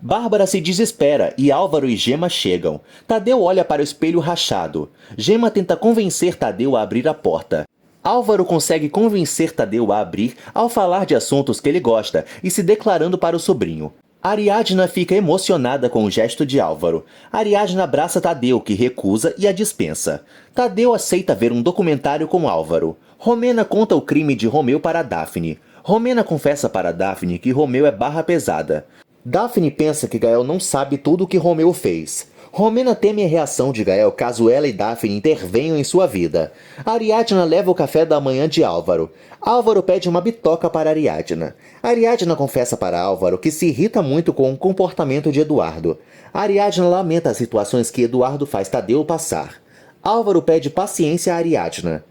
Bárbara se desespera e Álvaro e Gema chegam. Tadeu olha para o espelho rachado. Gema tenta convencer Tadeu a abrir a porta. Álvaro consegue convencer Tadeu a abrir ao falar de assuntos que ele gosta e se declarando para o sobrinho. Ariadna fica emocionada com o gesto de Álvaro. Ariadna abraça Tadeu, que recusa e a dispensa. Tadeu aceita ver um documentário com Álvaro. Romena conta o crime de Romeu para Daphne. Romena confessa para Daphne que Romeu é barra pesada. Daphne pensa que Gael não sabe tudo o que Romeu fez. Romena teme a reação de Gael caso ela e Daphne intervenham em sua vida. Ariadna leva o café da manhã de Álvaro. Álvaro pede uma bitoca para Ariadna. Ariadna confessa para Álvaro que se irrita muito com o comportamento de Eduardo. Ariadna lamenta as situações que Eduardo faz Tadeu passar. Álvaro pede paciência a Ariadna.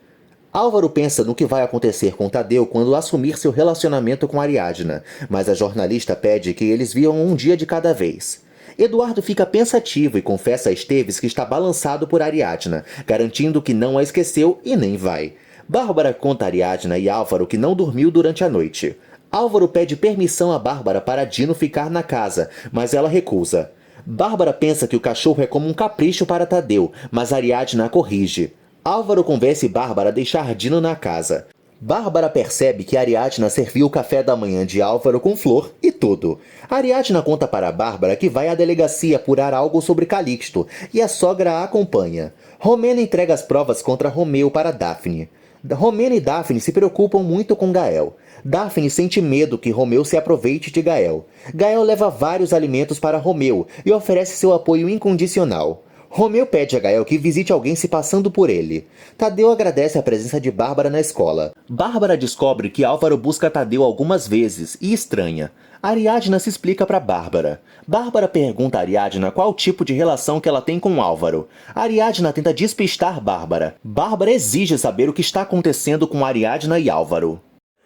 Álvaro pensa no que vai acontecer com Tadeu quando assumir seu relacionamento com Ariadna, mas a jornalista pede que eles vivam um dia de cada vez. Eduardo fica pensativo e confessa a Esteves que está balançado por Ariadna, garantindo que não a esqueceu e nem vai. Bárbara conta a Ariadna e Álvaro que não dormiu durante a noite. Álvaro pede permissão a Bárbara para Dino ficar na casa, mas ela recusa. Bárbara pensa que o cachorro é como um capricho para Tadeu, mas Ariadna a corrige. Álvaro convence Bárbara a deixar Dino na casa. Bárbara percebe que Ariadna serviu o café da manhã de Álvaro com flor e tudo. Ariadna conta para Bárbara que vai à delegacia apurar algo sobre Calixto e a sogra a acompanha. Romena entrega as provas contra Romeu para Daphne. Romena e Daphne se preocupam muito com Gael. Daphne sente medo que Romeu se aproveite de Gael. Gael leva vários alimentos para Romeu e oferece seu apoio incondicional. Romeu pede a Gael que visite alguém se passando por ele. Tadeu agradece a presença de Bárbara na escola. Bárbara descobre que Álvaro busca Tadeu algumas vezes e estranha. Ariadna se explica para Bárbara. Bárbara pergunta a Ariadna qual tipo de relação que ela tem com Álvaro. Ariadna tenta despistar Bárbara. Bárbara exige saber o que está acontecendo com Ariadna e Álvaro.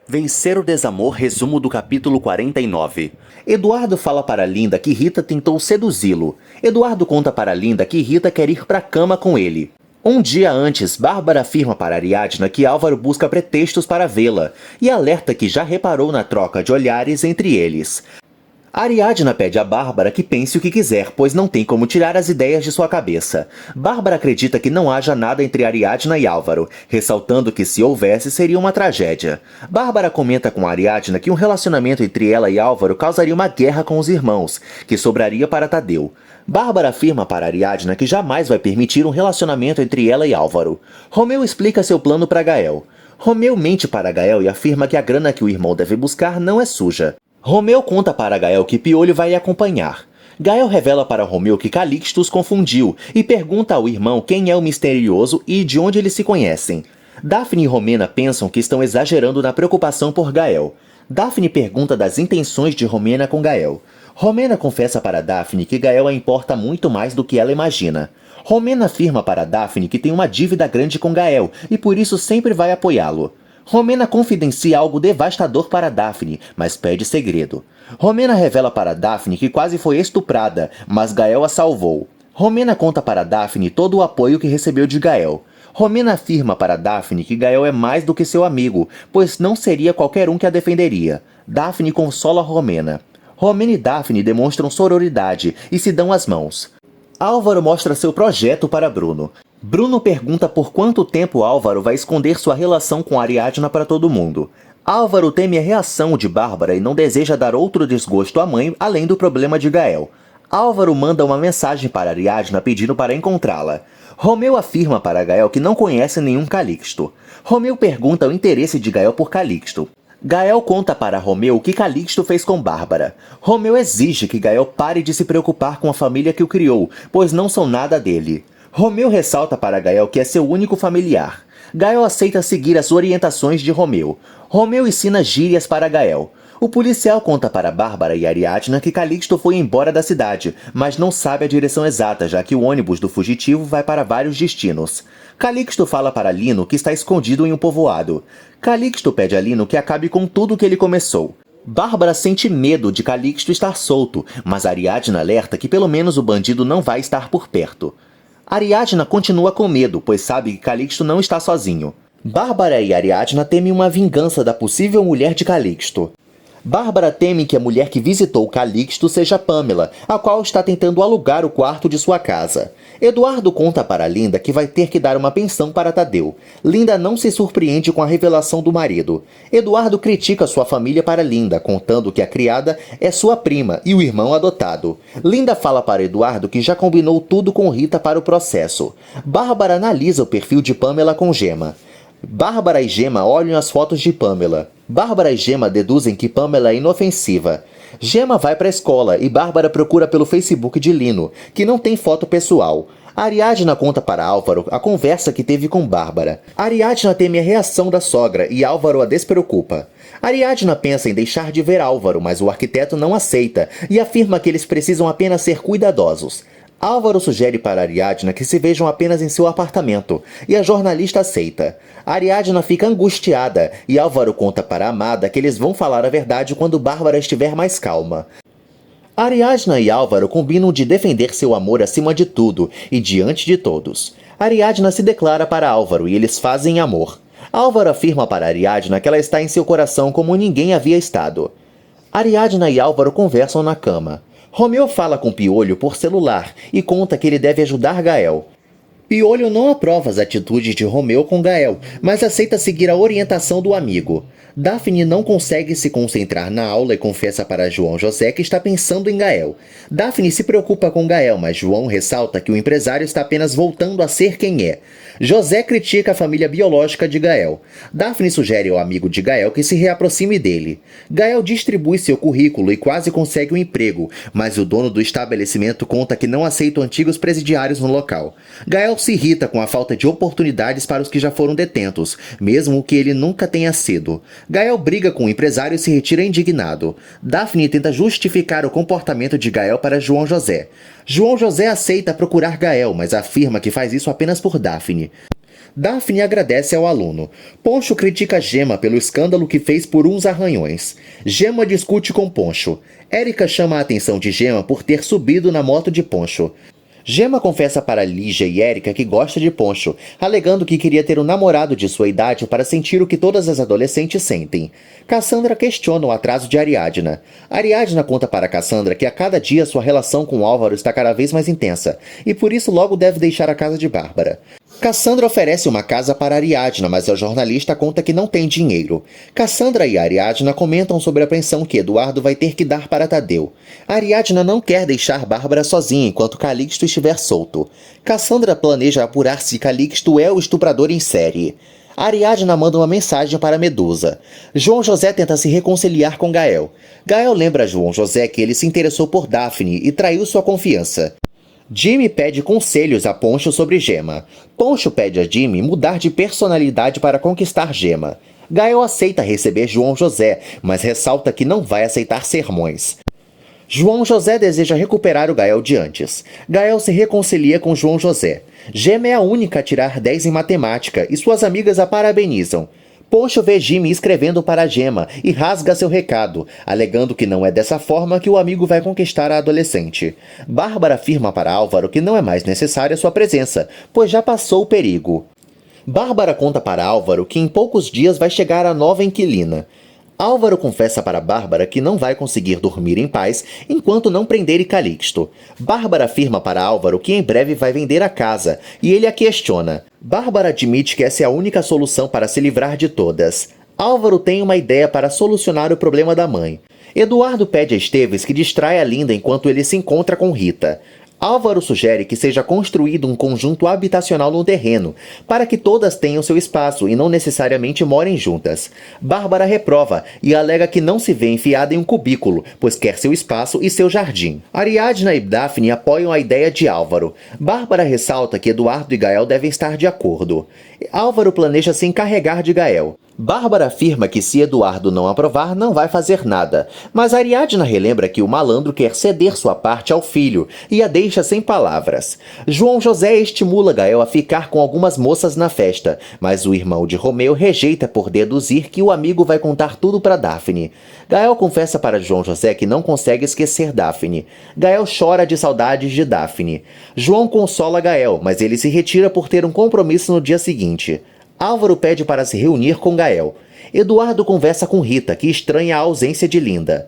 Vencer o desamor, resumo do capítulo 49. Eduardo fala para Linda que Rita tentou seduzi-lo. Eduardo conta para Linda que Rita quer ir para a cama com ele. Um dia antes, Bárbara afirma para Ariadna que Álvaro busca pretextos para vê-la e alerta que já reparou na troca de olhares entre eles. Ariadna pede a Bárbara que pense o que quiser, pois não tem como tirar as ideias de sua cabeça. Bárbara acredita que não haja nada entre Ariadna e Álvaro, ressaltando que se houvesse seria uma tragédia. Bárbara comenta com Ariadna que um relacionamento entre ela e Álvaro causaria uma guerra com os irmãos, que sobraria para Tadeu. Bárbara afirma para Ariadna que jamais vai permitir um relacionamento entre ela e Álvaro. Romeu explica seu plano para Gael. Romeu mente para Gael e afirma que a grana que o irmão deve buscar não é suja. Romeu conta para Gael que Piolho vai acompanhar. Gael revela para Romeu que Calixto os confundiu e pergunta ao irmão quem é o misterioso e de onde eles se conhecem. Daphne e Romena pensam que estão exagerando na preocupação por Gael. Daphne pergunta das intenções de Romena com Gael. Romena confessa para Daphne que Gael a importa muito mais do que ela imagina. Romena afirma para Daphne que tem uma dívida grande com Gael e por isso sempre vai apoiá-lo. Romena confidencia algo devastador para Daphne, mas pede segredo. Romena revela para Daphne que quase foi estuprada, mas Gael a salvou. Romena conta para Daphne todo o apoio que recebeu de Gael. Romena afirma para Daphne que Gael é mais do que seu amigo, pois não seria qualquer um que a defenderia. Daphne consola Romena. Romena e Daphne demonstram sororidade e se dão as mãos. Álvaro mostra seu projeto para Bruno. Bruno pergunta por quanto tempo Álvaro vai esconder sua relação com Ariadna para todo mundo. Álvaro teme a reação de Bárbara e não deseja dar outro desgosto à mãe além do problema de Gael. Álvaro manda uma mensagem para Ariadna pedindo para encontrá-la. Romeu afirma para Gael que não conhece nenhum Calixto. Romeu pergunta o interesse de Gael por Calixto. Gael conta para Romeu o que Calixto fez com Bárbara. Romeu exige que Gael pare de se preocupar com a família que o criou, pois não são nada dele. Romeu ressalta para Gael que é seu único familiar. Gael aceita seguir as orientações de Romeu. Romeu ensina gírias para Gael. O policial conta para Bárbara e Ariadna que Calixto foi embora da cidade, mas não sabe a direção exata, já que o ônibus do fugitivo vai para vários destinos. Calixto fala para Lino que está escondido em um povoado. Calixto pede a Lino que acabe com tudo que ele começou. Bárbara sente medo de Calixto estar solto, mas Ariadna alerta que pelo menos o bandido não vai estar por perto. Ariadna continua com medo, pois sabe que Calixto não está sozinho. Bárbara e Ariadna temem uma vingança da possível mulher de Calixto. Bárbara teme que a mulher que visitou Calixto seja Pamela, a qual está tentando alugar o quarto de sua casa. Eduardo conta para Linda que vai ter que dar uma pensão para Tadeu. Linda não se surpreende com a revelação do marido. Eduardo critica sua família para Linda, contando que a criada é sua prima e o irmão adotado. Linda fala para Eduardo que já combinou tudo com Rita para o processo. Bárbara analisa o perfil de Pamela com Gema. Bárbara e Gema olham as fotos de Pamela. Bárbara e Gema deduzem que Pamela é inofensiva. Gema vai para a escola e Bárbara procura pelo Facebook de Lino, que não tem foto pessoal. Ariadna conta para Álvaro a conversa que teve com Bárbara. Ariadna teme a reação da sogra e Álvaro a despreocupa. Ariadna pensa em deixar de ver Álvaro, mas o arquiteto não aceita e afirma que eles precisam apenas ser cuidadosos. Álvaro sugere para Ariadna que se vejam apenas em seu apartamento, e a jornalista aceita. Ariadna fica angustiada, e Álvaro conta para Amada que eles vão falar a verdade quando Bárbara estiver mais calma. Ariadna e Álvaro combinam de defender seu amor acima de tudo, e diante de todos. Ariadna se declara para Álvaro e eles fazem amor. Álvaro afirma para Ariadna que ela está em seu coração como ninguém havia estado. Ariadna e Álvaro conversam na cama. Romeu fala com Piolho por celular e conta que ele deve ajudar Gael. Piolho não aprova as atitudes de Romeu com Gael, mas aceita seguir a orientação do amigo. Daphne não consegue se concentrar na aula e confessa para João José que está pensando em Gael. Daphne se preocupa com Gael, mas João ressalta que o empresário está apenas voltando a ser quem é. José critica a família biológica de Gael. Daphne sugere ao amigo de Gael que se reaproxime dele. Gael distribui seu currículo e quase consegue um emprego, mas o dono do estabelecimento conta que não aceita antigos presidiários no local. Gael se irrita com a falta de oportunidades para os que já foram detentos, mesmo que ele nunca tenha sido. Gael briga com o empresário e se retira indignado. Daphne tenta justificar o comportamento de Gael para João José. João José aceita procurar Gael, mas afirma que faz isso apenas por Daphne. Daphne agradece ao aluno. Poncho critica Gema pelo escândalo que fez por uns arranhões. Gema discute com Poncho. Érica chama a atenção de Gema por ter subido na moto de Poncho. Gema confessa para Lígia e Érica que gosta de Poncho, alegando que queria ter um namorado de sua idade para sentir o que todas as adolescentes sentem. Cassandra questiona o atraso de Ariadna. Ariadna conta para Cassandra que a cada dia sua relação com Álvaro está cada vez mais intensa, e por isso logo deve deixar a casa de Bárbara. Cassandra oferece uma casa para Ariadna, mas a jornalista conta que não tem dinheiro. Cassandra e Ariadna comentam sobre a pensão que Eduardo vai ter que dar para Tadeu. Ariadna não quer deixar Bárbara sozinha enquanto Calixto estiver solto. Cassandra planeja apurar se Calixto é o estuprador em série. Ariadna manda uma mensagem para Medusa. João José tenta se reconciliar com Gael. Gael lembra a João José que ele se interessou por Daphne e traiu sua confiança. Jimmy pede conselhos a Poncho sobre Gema. Poncho pede a Jimmy mudar de personalidade para conquistar Gema. Gael aceita receber João José, mas ressalta que não vai aceitar sermões. João José deseja recuperar o Gael de antes. Gael se reconcilia com João José. Gema é a única a tirar 10 em matemática e suas amigas a parabenizam. Poncho vê Jimmy escrevendo para Gema e rasga seu recado, alegando que não é dessa forma que o amigo vai conquistar a adolescente. Bárbara afirma para Álvaro que não é mais necessária sua presença, pois já passou o perigo. Bárbara conta para Álvaro que em poucos dias vai chegar a nova inquilina. Álvaro confessa para Bárbara que não vai conseguir dormir em paz enquanto não prender Calixto. Bárbara afirma para Álvaro que em breve vai vender a casa, e ele a questiona. Bárbara admite que essa é a única solução para se livrar de todas. Álvaro tem uma ideia para solucionar o problema da mãe. Eduardo pede a Esteves que distraia Linda enquanto ele se encontra com Rita. Álvaro sugere que seja construído um conjunto habitacional no terreno, para que todas tenham seu espaço e não necessariamente morem juntas. Bárbara reprova e alega que não se vê enfiada em um cubículo, pois quer seu espaço e seu jardim. Ariadna e Daphne apoiam a ideia de Álvaro. Bárbara ressalta que Eduardo e Gael devem estar de acordo. Álvaro planeja se encarregar de Gael. Bárbara afirma que se Eduardo não aprovar, não vai fazer nada, mas Ariadna relembra que o malandro quer ceder sua parte ao filho e a deixa sem palavras. João José estimula Gael a ficar com algumas moças na festa, mas o irmão de Romeu rejeita por deduzir que o amigo vai contar tudo para Daphne. Gael confessa para João José que não consegue esquecer Daphne. Gael chora de saudades de Daphne. João consola Gael, mas ele se retira por ter um compromisso no dia seguinte. Álvaro pede para se reunir com Gael. Eduardo conversa com Rita, que estranha a ausência de Linda.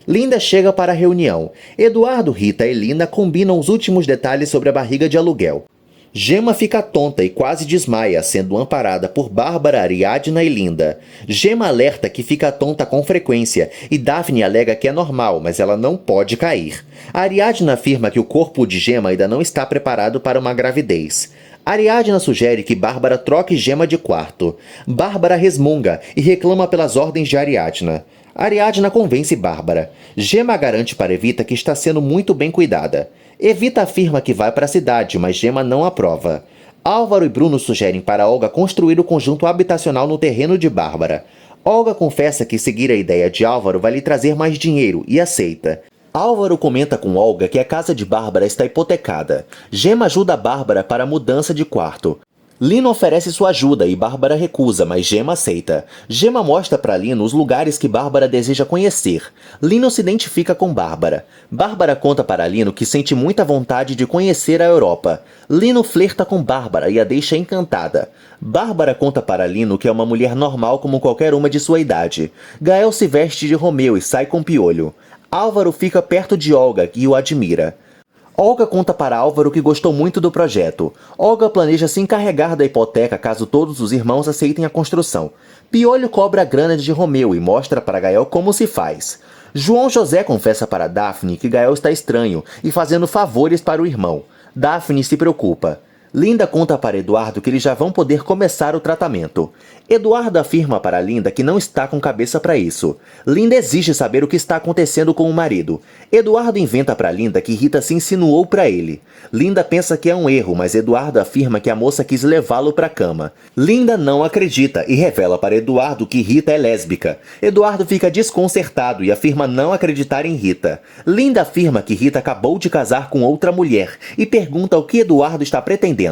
Linda chega para a reunião. Eduardo, Rita e Lina combinam os últimos detalhes sobre a barriga de aluguel. Gema fica tonta e quase desmaia, sendo amparada por Bárbara, Ariadna e Linda. Gema alerta que fica tonta com frequência e Daphne alega que é normal, mas ela não pode cair. Ariadna afirma que o corpo de Gema ainda não está preparado para uma gravidez. Ariadna sugere que Bárbara troque Gema de quarto. Bárbara resmunga e reclama pelas ordens de Ariadna. Ariadna convence Bárbara. Gema garante para Evita que está sendo muito bem cuidada. Evita afirma que vai para a cidade, mas Gema não aprova. Álvaro e Bruno sugerem para Olga construir o conjunto habitacional no terreno de Bárbara. Olga confessa que seguir a ideia de Álvaro vai lhe trazer mais dinheiro e aceita. Álvaro comenta com Olga que a casa de Bárbara está hipotecada. Gema ajuda Bárbara para a mudança de quarto. Lino oferece sua ajuda e Bárbara recusa, mas Gema aceita. Gema mostra para Lino os lugares que Bárbara deseja conhecer. Lino se identifica com Bárbara. Bárbara conta para Lino que sente muita vontade de conhecer a Europa. Lino flerta com Bárbara e a deixa encantada. Bárbara conta para Lino que é uma mulher normal como qualquer uma de sua idade. Gael se veste de Romeu e sai com Piolho. Álvaro fica perto de Olga e o admira. Olga conta para Álvaro que gostou muito do projeto. Olga planeja se encarregar da hipoteca caso todos os irmãos aceitem a construção. Piolho cobra a grana de Romeu e mostra para Gael como se faz. João José confessa para Daphne que Gael está estranho e fazendo favores para o irmão. Daphne se preocupa. Linda conta para Eduardo que eles já vão poder começar o tratamento. Eduardo afirma para Linda que não está com cabeça para isso. Linda exige saber o que está acontecendo com o marido. Eduardo inventa para Linda que Rita se insinuou para ele. Linda pensa que é um erro, mas Eduardo afirma que a moça quis levá-lo para a cama. Linda não acredita e revela para Eduardo que Rita é lésbica. Eduardo fica desconcertado e afirma não acreditar em Rita. Linda afirma que Rita acabou de casar com outra mulher e pergunta o que Eduardo está pretendendo.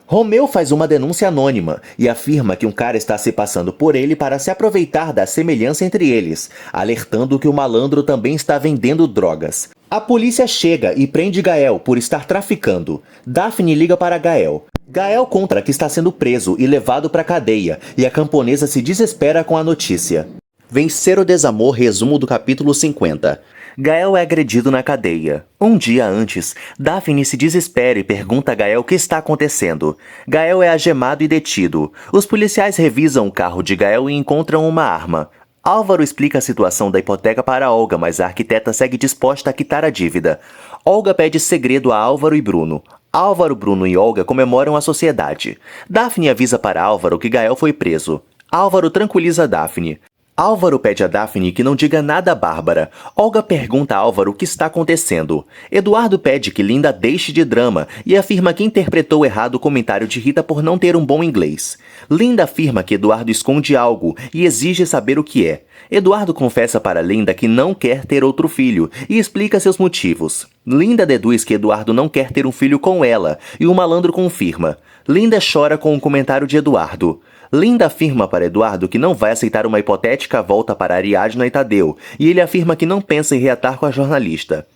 Romeu faz uma denúncia anônima e afirma que um cara está se passando por ele para se aproveitar da semelhança entre eles, alertando que o malandro também está vendendo drogas. A polícia chega e prende Gael por estar traficando. Daphne liga para Gael. Gael conta que está sendo preso e levado para a cadeia, e a camponesa se desespera com a notícia. Vencer o desamor, resumo do capítulo 50. Gael é agredido na cadeia. Um dia antes, Daphne se desespera e pergunta a Gael o que está acontecendo. Gael é algemado e detido. Os policiais revisam o carro de Gael e encontram uma arma. Álvaro explica a situação da hipoteca para Olga, mas a arquiteta segue disposta a quitar a dívida. Olga pede segredo a Álvaro e Bruno. Álvaro, Bruno e Olga comemoram a sociedade. Daphne avisa para Álvaro que Gael foi preso. Álvaro tranquiliza Daphne. Álvaro pede a Daphne que não diga nada a Bárbara. Olga pergunta a Álvaro o que está acontecendo. Eduardo pede que Linda deixe de drama e afirma que interpretou errado o comentário de Rita por não ter um bom inglês. Linda afirma que Eduardo esconde algo e exige saber o que é. Eduardo confessa para Linda que não quer ter outro filho e explica seus motivos. Linda deduz que Eduardo não quer ter um filho com ela e o malandro confirma. Linda chora com o comentário de Eduardo. Linda afirma para Eduardo que não vai aceitar uma hipotética volta para Ariadna e Tadeu, e ele afirma que não pensa em reatar com a jornalista.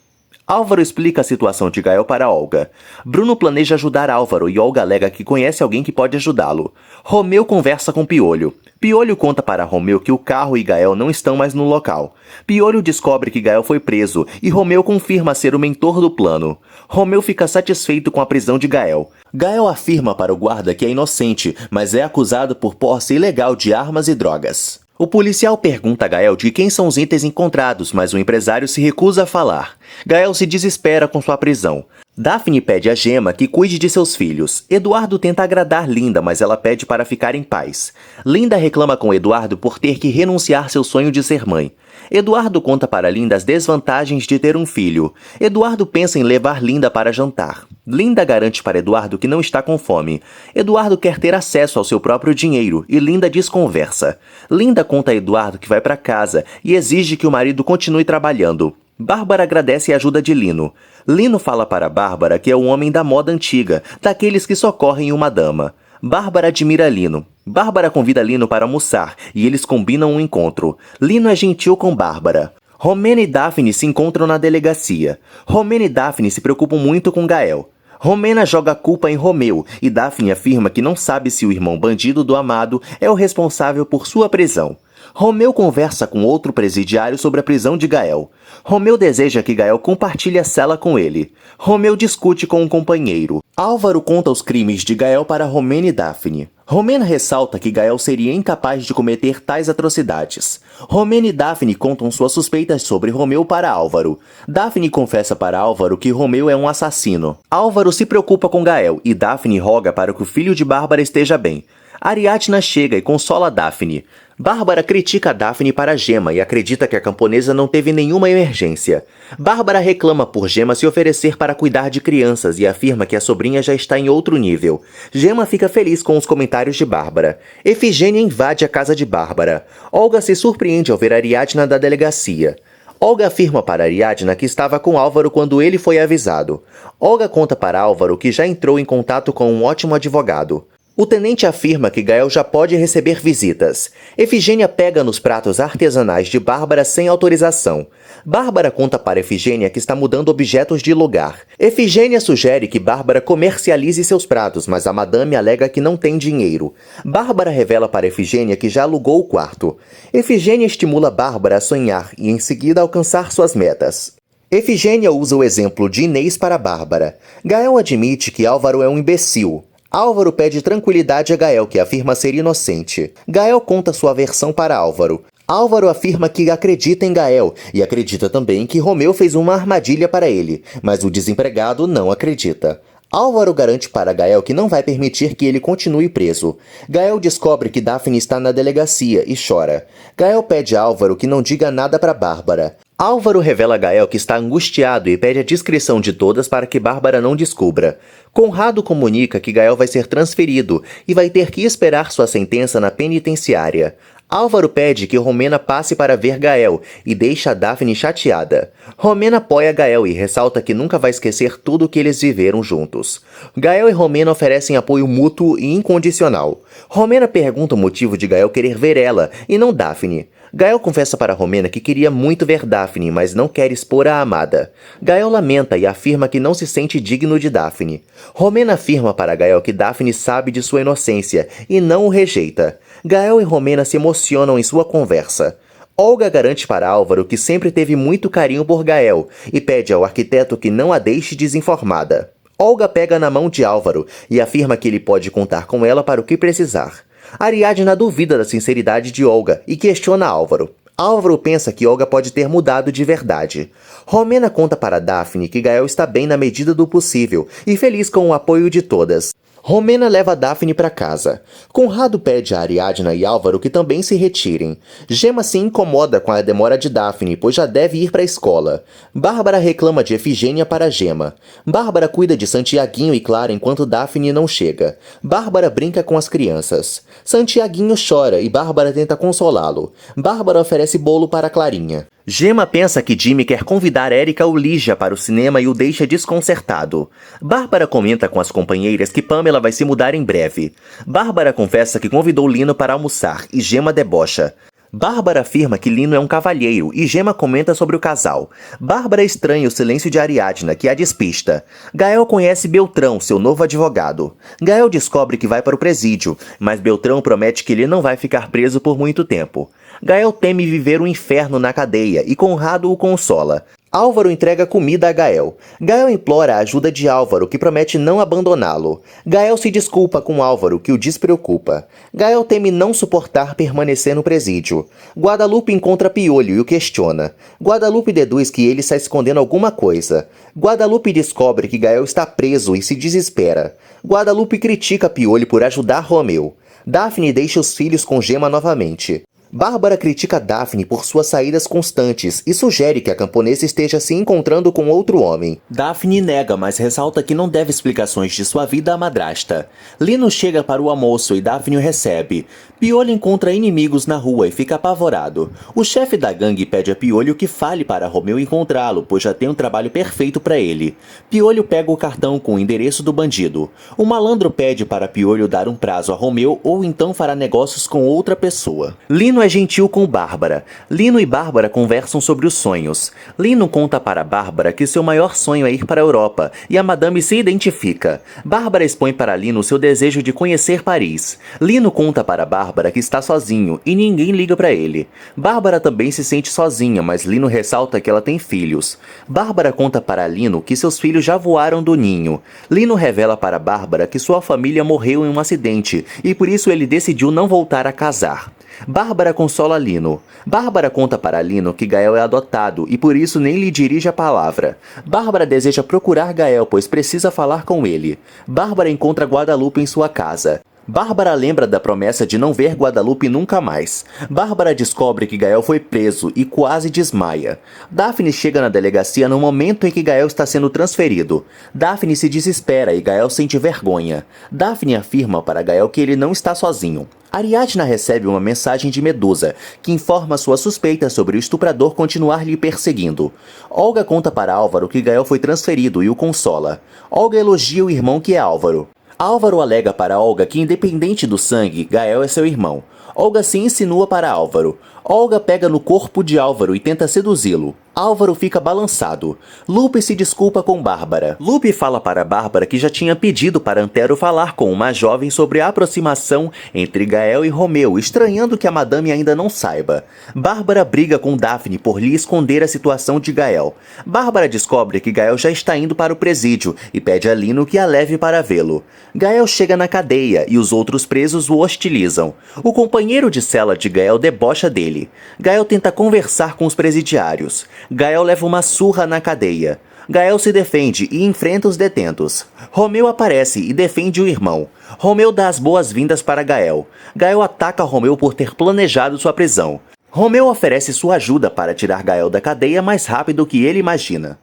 Álvaro explica a situação de Gael para Olga. Bruno planeja ajudar Álvaro e Olga alega que conhece alguém que pode ajudá-lo. Romeu conversa com Piolho. Piolho conta para Romeu que o carro e Gael não estão mais no local. Piolho descobre que Gael foi preso e Romeu confirma ser o mentor do plano. Romeu fica satisfeito com a prisão de Gael. Gael afirma para o guarda que é inocente, mas é acusado por posse ilegal de armas e drogas. O policial pergunta a Gael de quem são os itens encontrados, mas o empresário se recusa a falar. Gael se desespera com sua prisão. Daphne pede a Gemma que cuide de seus filhos. Eduardo tenta agradar Linda, mas ela pede para ficar em paz. Linda reclama com Eduardo por ter que renunciar seu sonho de ser mãe. Eduardo conta para Linda as desvantagens de ter um filho. Eduardo pensa em levar Linda para jantar. Linda garante para Eduardo que não está com fome. Eduardo quer ter acesso ao seu próprio dinheiro e Linda desconversa. Linda conta a Eduardo que vai para casa e exige que o marido continue trabalhando. Bárbara agradece a ajuda de Lino. Lino fala para Bárbara que é um homem da moda antiga, daqueles que socorrem uma dama. Bárbara admira Lino. Bárbara convida Lino para almoçar e eles combinam um encontro. Lino é gentil com Bárbara. Romena e Daphne se encontram na delegacia. Romena e Daphne se preocupam muito com Gael. Romena joga a culpa em Romeu e Daphne afirma que não sabe se o irmão bandido do amado é o responsável por sua prisão. Romeu conversa com outro presidiário sobre a prisão de Gael. Romeu deseja que Gael compartilhe a cela com ele. Romeu discute com um companheiro. Álvaro conta os crimes de Gael para Romena e Daphne. Romena ressalta que Gael seria incapaz de cometer tais atrocidades. Romena e Daphne contam suas suspeitas sobre Romeu para Álvaro. Daphne confessa para Álvaro que Romeu é um assassino. Álvaro se preocupa com Gael e Daphne roga para que o filho de Bárbara esteja bem. Ariadna chega e consola Daphne. Bárbara critica Daphne para Gemma e acredita que a camponesa não teve nenhuma emergência. Bárbara reclama por Gemma se oferecer para cuidar de crianças e afirma que a sobrinha já está em outro nível. Gemma fica feliz com os comentários de Bárbara. Efigênia invade a casa de Bárbara. Olga se surpreende ao ver Ariadna da delegacia. Olga afirma para Ariadna que estava com Álvaro quando ele foi avisado. Olga conta para Álvaro que já entrou em contato com um ótimo advogado. O tenente afirma que Gael já pode receber visitas. Efigênia pega nos pratos artesanais de Bárbara sem autorização. Bárbara conta para Efigênia que está mudando objetos de lugar. Efigênia sugere que Bárbara comercialize seus pratos, mas a madame alega que não tem dinheiro. Bárbara revela para Efigênia que já alugou o quarto. Efigênia estimula Bárbara a sonhar e em seguida alcançar suas metas. Efigênia usa o exemplo de Inês para Bárbara. Gael admite que Álvaro é um imbecil. Álvaro pede tranquilidade a Gael, que afirma ser inocente. Gael conta sua versão para Álvaro. Álvaro afirma que acredita em Gael e acredita também que Romeu fez uma armadilha para ele, mas o desempregado não acredita. Álvaro garante para Gael que não vai permitir que ele continue preso. Gael descobre que Daphne está na delegacia e chora. Gael pede a Álvaro que não diga nada para Bárbara. Álvaro revela a Gael que está angustiado e pede a discrição de todas para que Bárbara não descubra. Conrado comunica que Gael vai ser transferido e vai ter que esperar sua sentença na penitenciária. Álvaro pede que Romena passe para ver Gael e deixa a Daphne chateada. Romena apoia Gael e ressalta que nunca vai esquecer tudo o que eles viveram juntos. Gael e Romena oferecem apoio mútuo e incondicional. Romena pergunta o motivo de Gael querer ver ela e não Daphne. Gael confessa para Romena que queria muito ver Daphne, mas não quer expor a amada. Gael lamenta e afirma que não se sente digno de Daphne. Romena afirma para Gael que Daphne sabe de sua inocência e não o rejeita. Gael e Romena se emocionam em sua conversa. Olga garante para Álvaro que sempre teve muito carinho por Gael e pede ao arquiteto que não a deixe desinformada. Olga pega na mão de Álvaro e afirma que ele pode contar com ela para o que precisar. Ariadna duvida da sinceridade de Olga e questiona Álvaro. Álvaro pensa que Olga pode ter mudado de verdade. Romena conta para Daphne que Gael está bem na medida do possível e feliz com o apoio de todas. Romena leva Daphne para casa. Conrado pede a Ariadna e Álvaro que também se retirem. Gemma se incomoda com a demora de Daphne, pois já deve ir para a escola. Bárbara reclama de Efigênia para Gemma. Bárbara cuida de Santiaguinho e Clara enquanto Daphne não chega. Bárbara brinca com as crianças. Santiaguinho chora e Bárbara tenta consolá-lo. Bárbara oferece bolo para Clarinha. Gemma pensa que Jimmy quer convidar Érica ou Lígia para o cinema e o deixa desconcertado. Bárbara comenta com as companheiras que Pamela vai se mudar em breve. Bárbara confessa que convidou Lino para almoçar e Gemma debocha. Bárbara afirma que Lino é um cavalheiro e Gemma comenta sobre o casal. Bárbara estranha o silêncio de Ariadna, que a despista. Gael conhece Beltrão, seu novo advogado. Gael descobre que vai para o presídio, mas Beltrão promete que ele não vai ficar preso por muito tempo. Gael teme viver um inferno na cadeia e Conrado o consola. Álvaro entrega comida a Gael. Gael implora a ajuda de Álvaro, que promete não abandoná-lo. Gael se desculpa com Álvaro, que o despreocupa. Gael teme não suportar permanecer no presídio. Guadalupe encontra Piolho e o questiona. Guadalupe deduz que ele está escondendo alguma coisa. Guadalupe descobre que Gael está preso e se desespera. Guadalupe critica Piolho por ajudar Romeu. Daphne deixa os filhos com Gema novamente. Bárbara critica Daphne por suas saídas constantes e sugere que a camponesa esteja se encontrando com outro homem. Daphne nega, mas ressalta que não deve explicações de sua vida à madrasta. Lino chega para o almoço e Daphne o recebe. Piolho encontra inimigos na rua e fica apavorado. O chefe da gangue pede a Piolho que fale para Romeu encontrá-lo, pois já tem um trabalho perfeito para ele. Piolho pega o cartão com o endereço do bandido. O malandro pede para Piolho dar um prazo a Romeu ou então fará negócios com outra pessoa. Lino é gentil com Bárbara. Lino e Bárbara conversam sobre os sonhos. Lino conta para Bárbara que seu maior sonho é ir para a Europa, e a madame se identifica. Bárbara expõe para Lino seu desejo de conhecer Paris. Lino conta para Bárbara que está sozinho e ninguém liga para ele. Bárbara também se sente sozinha, mas Lino ressalta que ela tem filhos. Bárbara conta para Lino que seus filhos já voaram do ninho. Lino revela para Bárbara que sua família morreu em um acidente e por isso ele decidiu não voltar a casar. Bárbara consola Lino. Bárbara conta para Lino que Gael é adotado e por isso nem lhe dirige a palavra. Bárbara deseja procurar Gael, pois precisa falar com ele. Bárbara encontra Guadalupe em sua casa. Bárbara lembra da promessa de não ver Guadalupe nunca mais. Bárbara descobre que Gael foi preso e quase desmaia. Daphne chega na delegacia no momento em que Gael está sendo transferido. Daphne se desespera e Gael sente vergonha. Daphne afirma para Gael que ele não está sozinho. Ariadna recebe uma mensagem de Medusa, que informa sua suspeita sobre o estuprador continuar lhe perseguindo. Olga conta para Álvaro que Gael foi transferido e o consola. Olga elogia o irmão que é Álvaro. Álvaro alega para Olga que, independente do sangue, Gael é seu irmão. Olga se insinua para Álvaro. Olga pega no corpo de Álvaro e tenta seduzi-lo. Álvaro fica balançado. Lupe se desculpa com Bárbara. Lupe fala para Bárbara que já tinha pedido para Antero falar com uma jovem sobre a aproximação entre Gael e Romeu, estranhando que a madame ainda não saiba. Bárbara briga com Daphne por lhe esconder a situação de Gael. Bárbara descobre que Gael já está indo para o presídio e pede a Lino que a leve para vê-lo. Gael chega na cadeia e os outros presos o hostilizam. O companheiro de cela de Gael debocha dele. Gael tenta conversar com os presidiários. Gael leva uma surra na cadeia. Gael se defende e enfrenta os detentos. Romeu aparece e defende o irmão. Romeu dá as boas-vindas para Gael. Gael ataca Romeu por ter planejado sua prisão. Romeu oferece sua ajuda para tirar Gael da cadeia mais rápido que ele imagina.